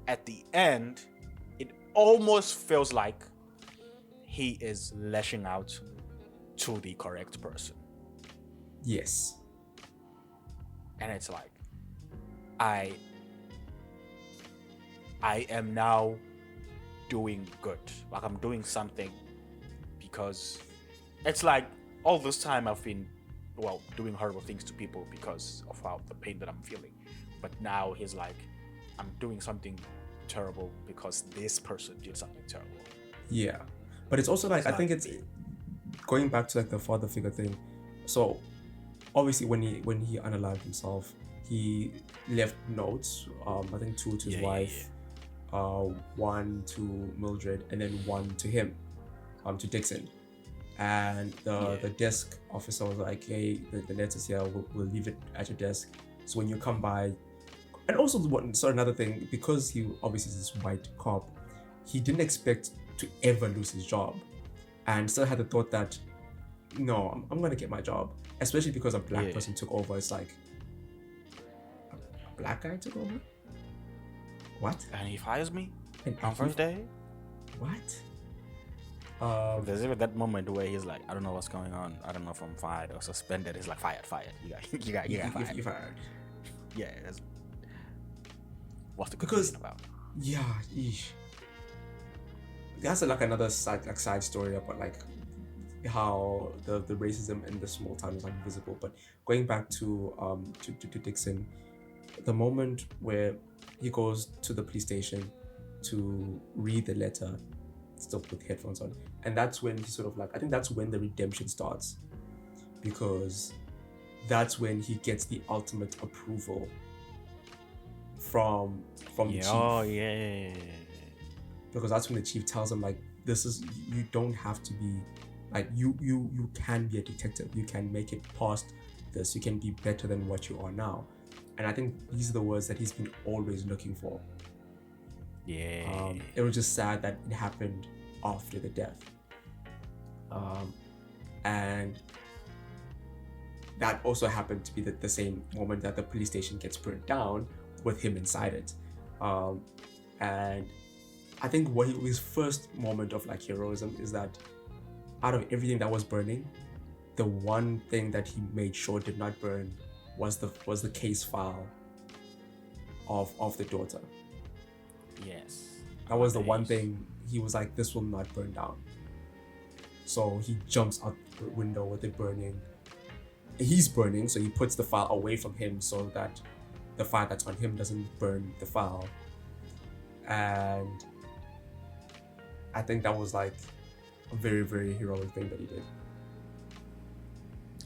at the end, it almost feels like he is lashing out to the correct person. Yes. And it's like, I am now doing good. Like I'm doing something because it's like all this time I've been, doing horrible things to people because of the pain that I'm feeling. But now he's like, I'm doing something terrible because this person did something terrible. Yeah. But it's also like, I think it's going back to like the father figure thing. So obviously when he unalived himself, he left notes, I think 2 to his wife, 1 to Mildred, and then 1 to him, to Dixon. And the desk officer was like, hey, the letter's here, we'll leave it at your desk. So when you come by, and also another thing, because he obviously is this white cop, he didn't expect to ever lose his job, and still had the thought that, no, I'm gonna get my job, especially because a black person took over. It's like, a black guy took over? What? And he fires me on first day? What? There's even that moment where he's like, I don't know what's going on. I don't know if I'm fired or suspended. He's like, fired. You got fired. You fired. Yeah, what's the confusion about? Yeah, eesh. That's like another side story about like how the racism in the small town is like invisible. But going back to Dixon, the moment where he goes to the police station to read the letter, still with headphones on, and that's when he sort of like, I think that's when the redemption starts, because that's when he gets the ultimate approval from the chief. Oh yeah. Because that's when the chief tells him like, this is, you don't have to be like, you can be a detective, you can make it past this, you can be better than what you are now. And I think these are the words that he's been always looking for. Yeah. It was just sad that it happened after the death. And that also happened to be the same moment that the police station gets burned down with him inside it. And I think his first moment of like heroism is that out of everything that was burning, the one thing that he made sure did not burn was the case file of the daughter. Yes. That was the one thing he was like, this will not burn down. So he jumps out the window with it burning. He's burning, so he puts the file away from him so that the fire that's on him doesn't burn the file. And I think that was like a very, very heroic thing that he did.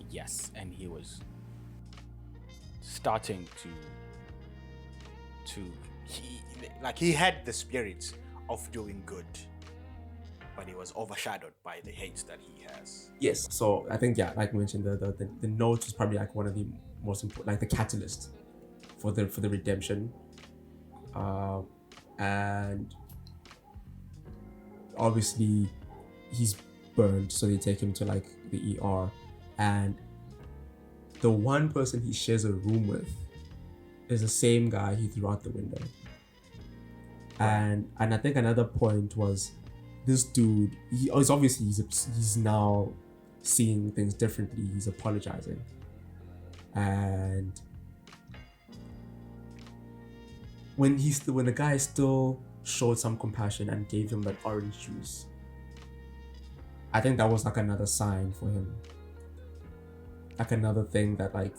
Yes, and he was starting he had the spirit of doing good, but he was overshadowed by the hate that he has. Yes, so I think, yeah, like I mentioned, the note was probably like one of the most important, like the catalyst for the redemption. And obviously he's burned, so they take him to like the ER, and the one person he shares a room with is the same guy he threw out the window. And I think another point was, this dude, he's now seeing things differently. He's apologizing, and when the guy still showed some compassion and gave him that orange juice, I think that was like another sign for him, like another thing that like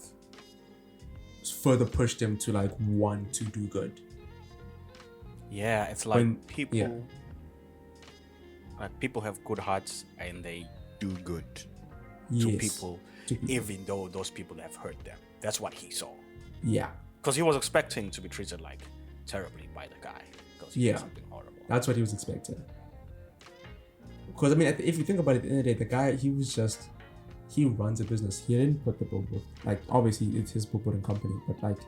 further pushed him to like want to do good. Yeah, it's like people have good hearts and they do good Yes. to people, even though those people have hurt them. That's what he saw. Yeah. Because he was expecting to be treated like terribly by the guy. Because he did something horrible. That's what he was expecting. Because I mean, if you think about it, at the end of the day, the guy, he runs a business. He didn't put the billboard. Like, obviously, it's his billboard and company, but like,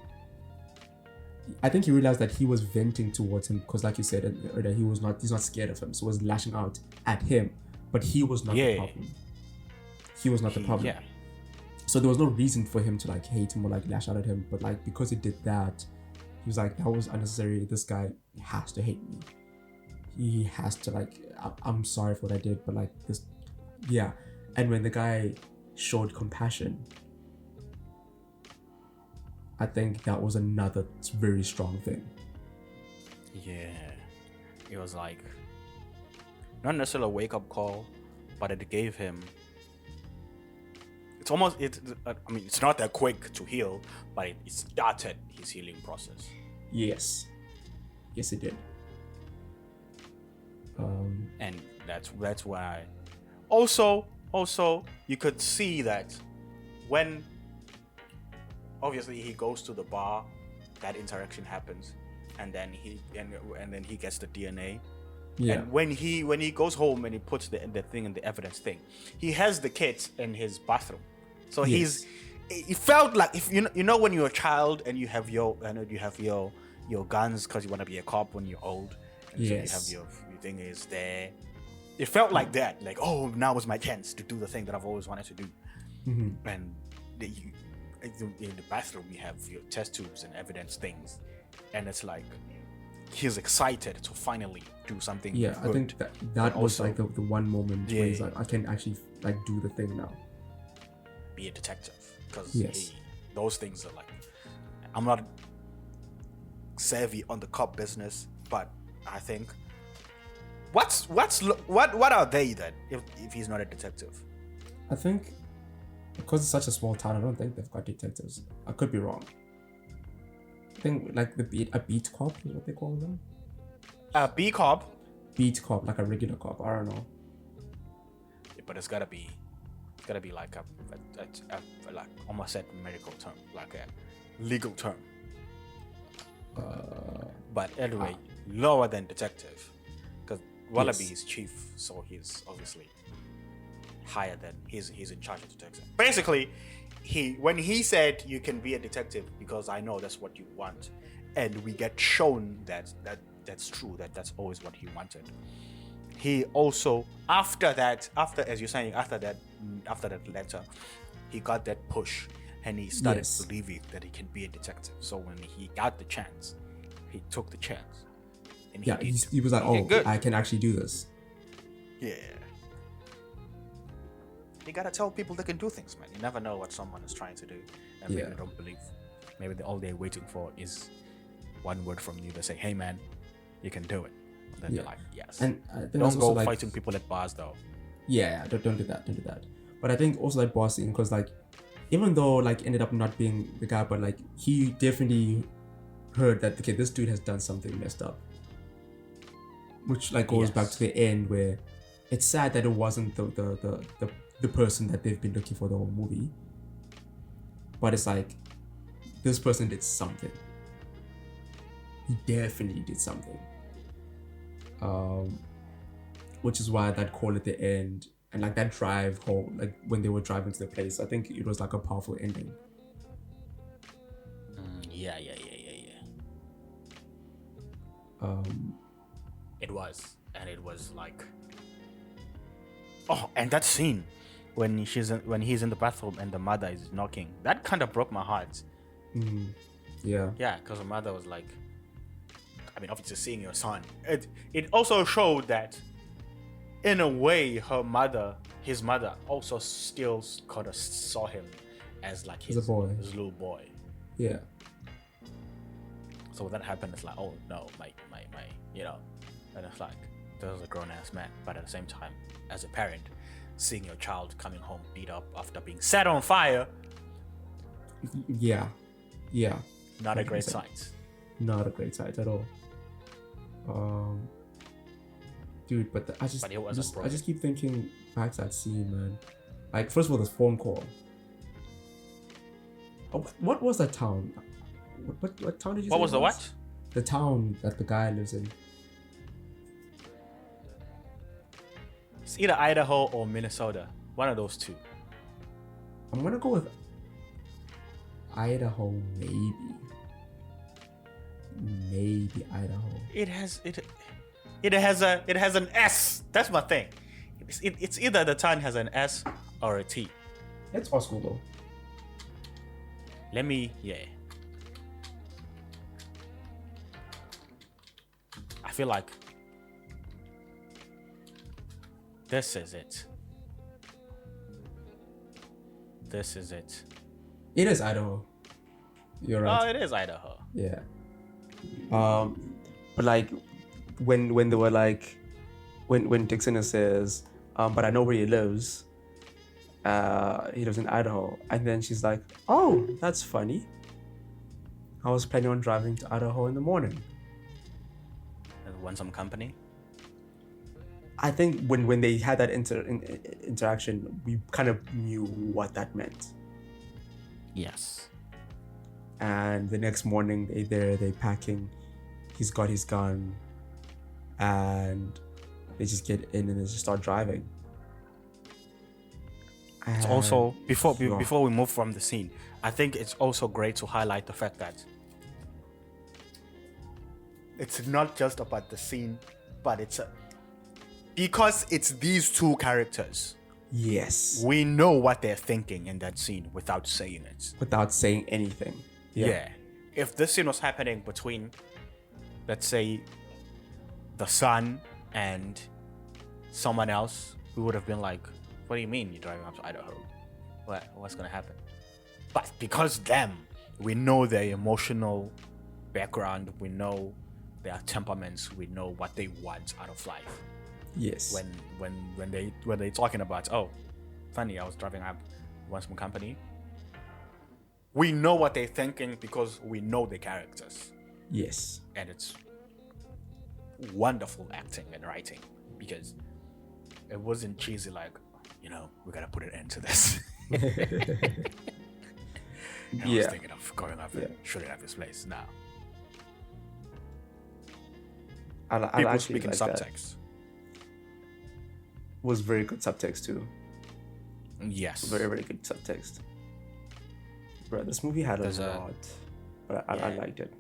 I think he realized that he was venting towards him because, like you said, that he's not scared of him, so was lashing out at him, but he was not the problem. He was not the problem. Yeah. So there was no reason for him to like hate him or like lash out at him, but like because he did that, he was like, that was unnecessary. This guy has to hate me. He has to like, I'm sorry for what I did, but like this, yeah. And when the guy showed compassion, I think that was another very strong thing. Yeah. It was like, not necessarily a wake-up call, but it gave him, it's not that quick to heal, but it started his healing process. Yes it did. And that's why also you could see that when obviously he goes to the bar, that interaction happens, and then he gets the DNA. Yeah. And when he goes home and he puts the thing in the evidence thing, he has the kit in his bathroom. So it felt like, if you know when you're a child and you have your guns because you want to be a cop when you're old, and so you have your thing is there. It felt like that, like, oh, now is my chance to do the thing that I've always wanted to do. Mm-hmm. And in the bathroom you have your test tubes and evidence things, and it's like he's excited to finally do something. Yeah, good. I think that was also, like the one moment where he's like, I can actually like do the thing now. Be a detective, because those things are like, I'm not savvy on the cop business, but I think what are they then if he's not a detective? I think because it's such a small town, I don't think they've got detectives. I could be wrong. I think like a beat cop is what they call them. A B cop? Beat cop, like a regular cop. I don't know. But it's gotta be like a like almost said medical term, like a legal term. But anyway, lower than detective, because Wallaby is chief, so he's obviously higher than he's in charge of detective. Basically, when he said you can be a detective because I know that's what you want, and we get shown that's true, that's always what he wanted. He also after that letter, he got that push and he started believing that he can be a detective. So when he got the chance, he took the chance. And he was like, oh, I can actually do this. Yeah. You gotta tell people they can do things, man. You never know what someone is trying to do, and maybe they don't believe. Maybe all they're waiting for is one word from you to say, "Hey, man, you can do it." And then they're like, "Yes." And don't go like, fighting people at bars, though. Yeah, don't do that. Don't do that. But I think also like bossing, because like, even though like ended up not being the guy, but like he definitely heard that okay, this dude has done something messed up, which like goes back to the end where it's sad that it wasn't the person that they've been looking for the whole movie, but it's like this person did something. He definitely did something, which is why that call at the end and like that drive home, like when they were driving to the place, I think it was like a powerful ending. Yeah. It was, and it was like, oh, and that scene when he's in the bathroom and the mother is knocking, that kind of broke my heart. Yeah, because the mother was like, I mean, obviously seeing your son, it also showed that in a way his mother also still kind of saw him as like his little boy. Yeah. So when that happened, it's like, oh no, my and it's like, there's a grown ass man, but at the same time, as a parent, seeing your child coming home beat up after being set on fire. Yeah. Not a great sight. Not a great sight at all. Dude, but I just keep thinking back to that scene, man. Like, first of all, this phone call. Oh, what was that town? What town did you say? What was the what? The town that the guy lives in. It's either Idaho or Minnesota. One of those two. I'm gonna go with Idaho, maybe. Maybe Idaho. It has an S. That's my thing. It's either the town has an S or a T. It's Oswego. I feel like this is it. This is it. It is Idaho. You're right. Oh, it is Idaho. Yeah. But like when they were like when Dixon says, but I know where he lives. He lives in Idaho, and then she's like, "Oh, that's funny. I was planning on driving to Idaho in the morning." Want some company? I think when they had that interaction, we kind of knew what that meant. Yes. And the next morning, they're packing. He's got his gun, and they just get in and they just start driving. It's also before we move from the scene, I think it's also great to highlight the fact that it's not just about the scene, but because it's these two characters. Yes. We know what they're thinking in that scene without saying it. Without saying anything. Yeah. If this scene was happening between, let's say, the son and someone else, we would have been like, what do you mean you're driving up to Idaho? What's going to happen? But because we know their emotional background, we know their temperaments, we know what they want out of life. Yes. When they're talking about, oh, funny, I was driving up, want some company. We know what they're thinking because we know the characters. Yes. And it's wonderful acting and writing because it wasn't cheesy like, we gotta put an end to this. I was thinking of going up and shooting up this place now. People speaking subtext. Was very good subtext too. Yes. Very, very good subtext. Bro, this movie had a lot. But I liked it.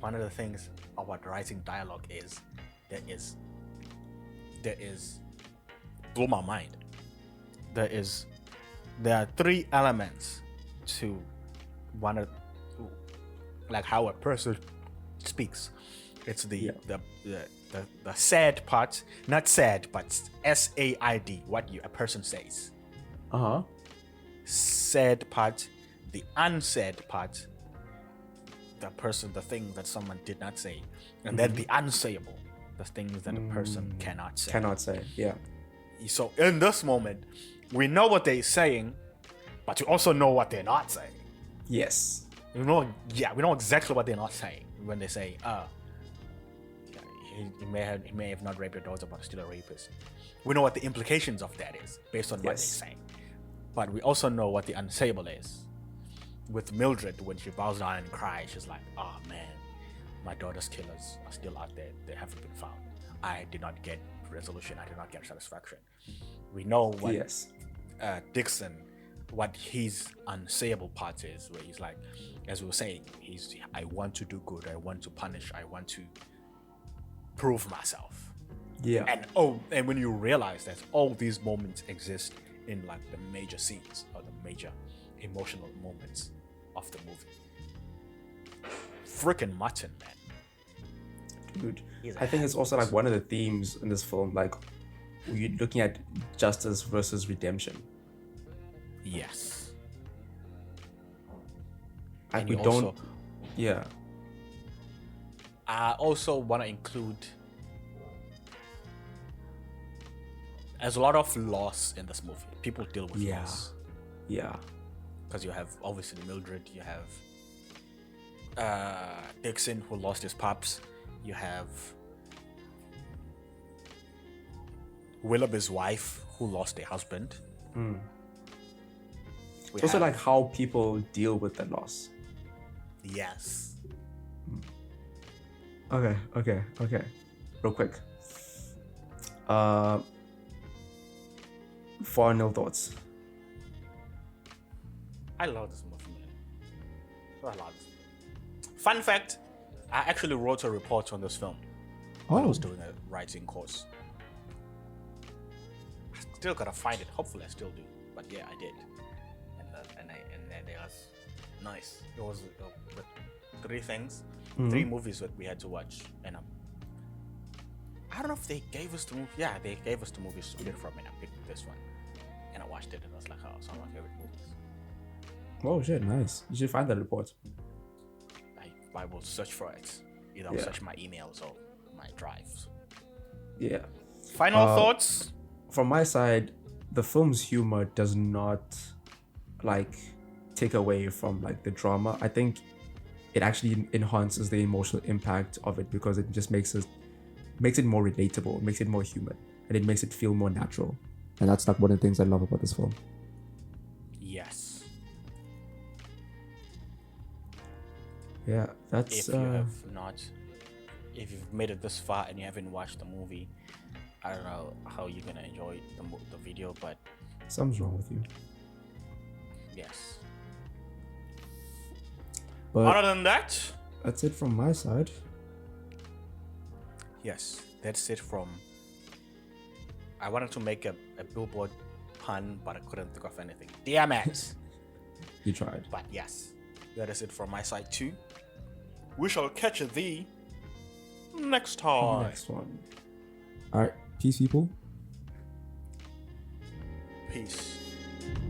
One of the things about writing dialogue is there is blew my mind. There are three elements to like how a person speaks. It's the sad part, not sad, but SAID, what a person says. Sad part, the unsaid part, the thing that someone did not say, and then the unsayable, the things that a person cannot say. Cannot say, yeah. So in this moment, we know what they're saying, but we also know what they're not saying. Yes. We know exactly what they're not saying when they say, he may have not raped your daughter, but still a rapist. We know what the implications of that is based on what they're saying. But we also know what the unsayable is. With Mildred, when she bows down and cries, she's like, oh man, my daughter's killers are still out there. They haven't been found. I did not get resolution. I did not get satisfaction. We know what Dixon, what his unsayable part is, where he's like, as we were saying, I want to do good. I want to punish. I want to prove myself. Yeah. And when you realize that all these moments exist in like the major scenes or the major emotional moments of the movie. Freaking Martin, man. Dude, I think it's also like one of the themes in this film, like you're looking at justice versus redemption. Yes. And we don't. Yeah. I also want to include. There's a lot of loss in this movie. People deal with loss. Yeah. Because you have obviously Mildred, you have Dixon who lost his pops, you have Willoughby's wife who lost a husband. It's also like how people deal with the loss. Yes. Okay. Real quick. Final thoughts. I love this movie, man. I love this movie. Fun fact, I actually wrote a report on this film when I was doing a writing course. I still gotta find it. Hopefully I still do. But yeah, I did. And it was nice. It was with three things, 3 movies that we had to watch. And I don't know if they gave us the movie. Yeah, they gave us the movies to pick from, and I picked this one. And I watched it, and I was like, oh, it's one of my favorite movies. Oh shit, nice. You should find that report. I will search for it. Either I'll search my emails or my drives. Yeah. Final thoughts? From my side, the film's humor does not take away from the drama. I think it actually enhances the emotional impact of it because it just makes it more relatable, makes it more human, and it makes it feel more natural. And that's one of the things I love about this film. Yes. Yeah, that's... If you've made it this far and you haven't watched the movie, I don't know how you're gonna enjoy the video, but... Something's wrong with you. Yes. But other than that... That's it from my side. Yes, that's it from... I wanted to make a billboard pun, but I couldn't think of anything. Damn it! You tried. But yes, that is it from my side too. We shall catch thee next time. Next one. Alright, peace, people. Peace.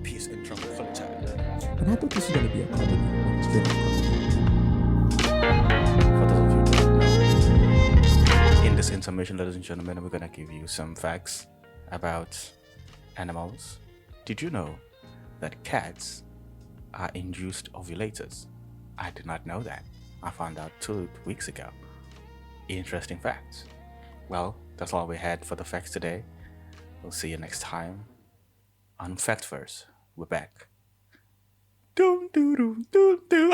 Peace in tranquility. And I thought this was going to be a comedy. For those of you who don't know, in this information, ladies and gentlemen, we're going to give you some facts about animals. Did you know that cats are induced ovulators? I did not know that. I found out 2 weeks ago. Interesting facts. Well, that's all we had for the facts today. We'll see you next time on Fact Verse. We're back. Doom, doo, doo, doo, doo.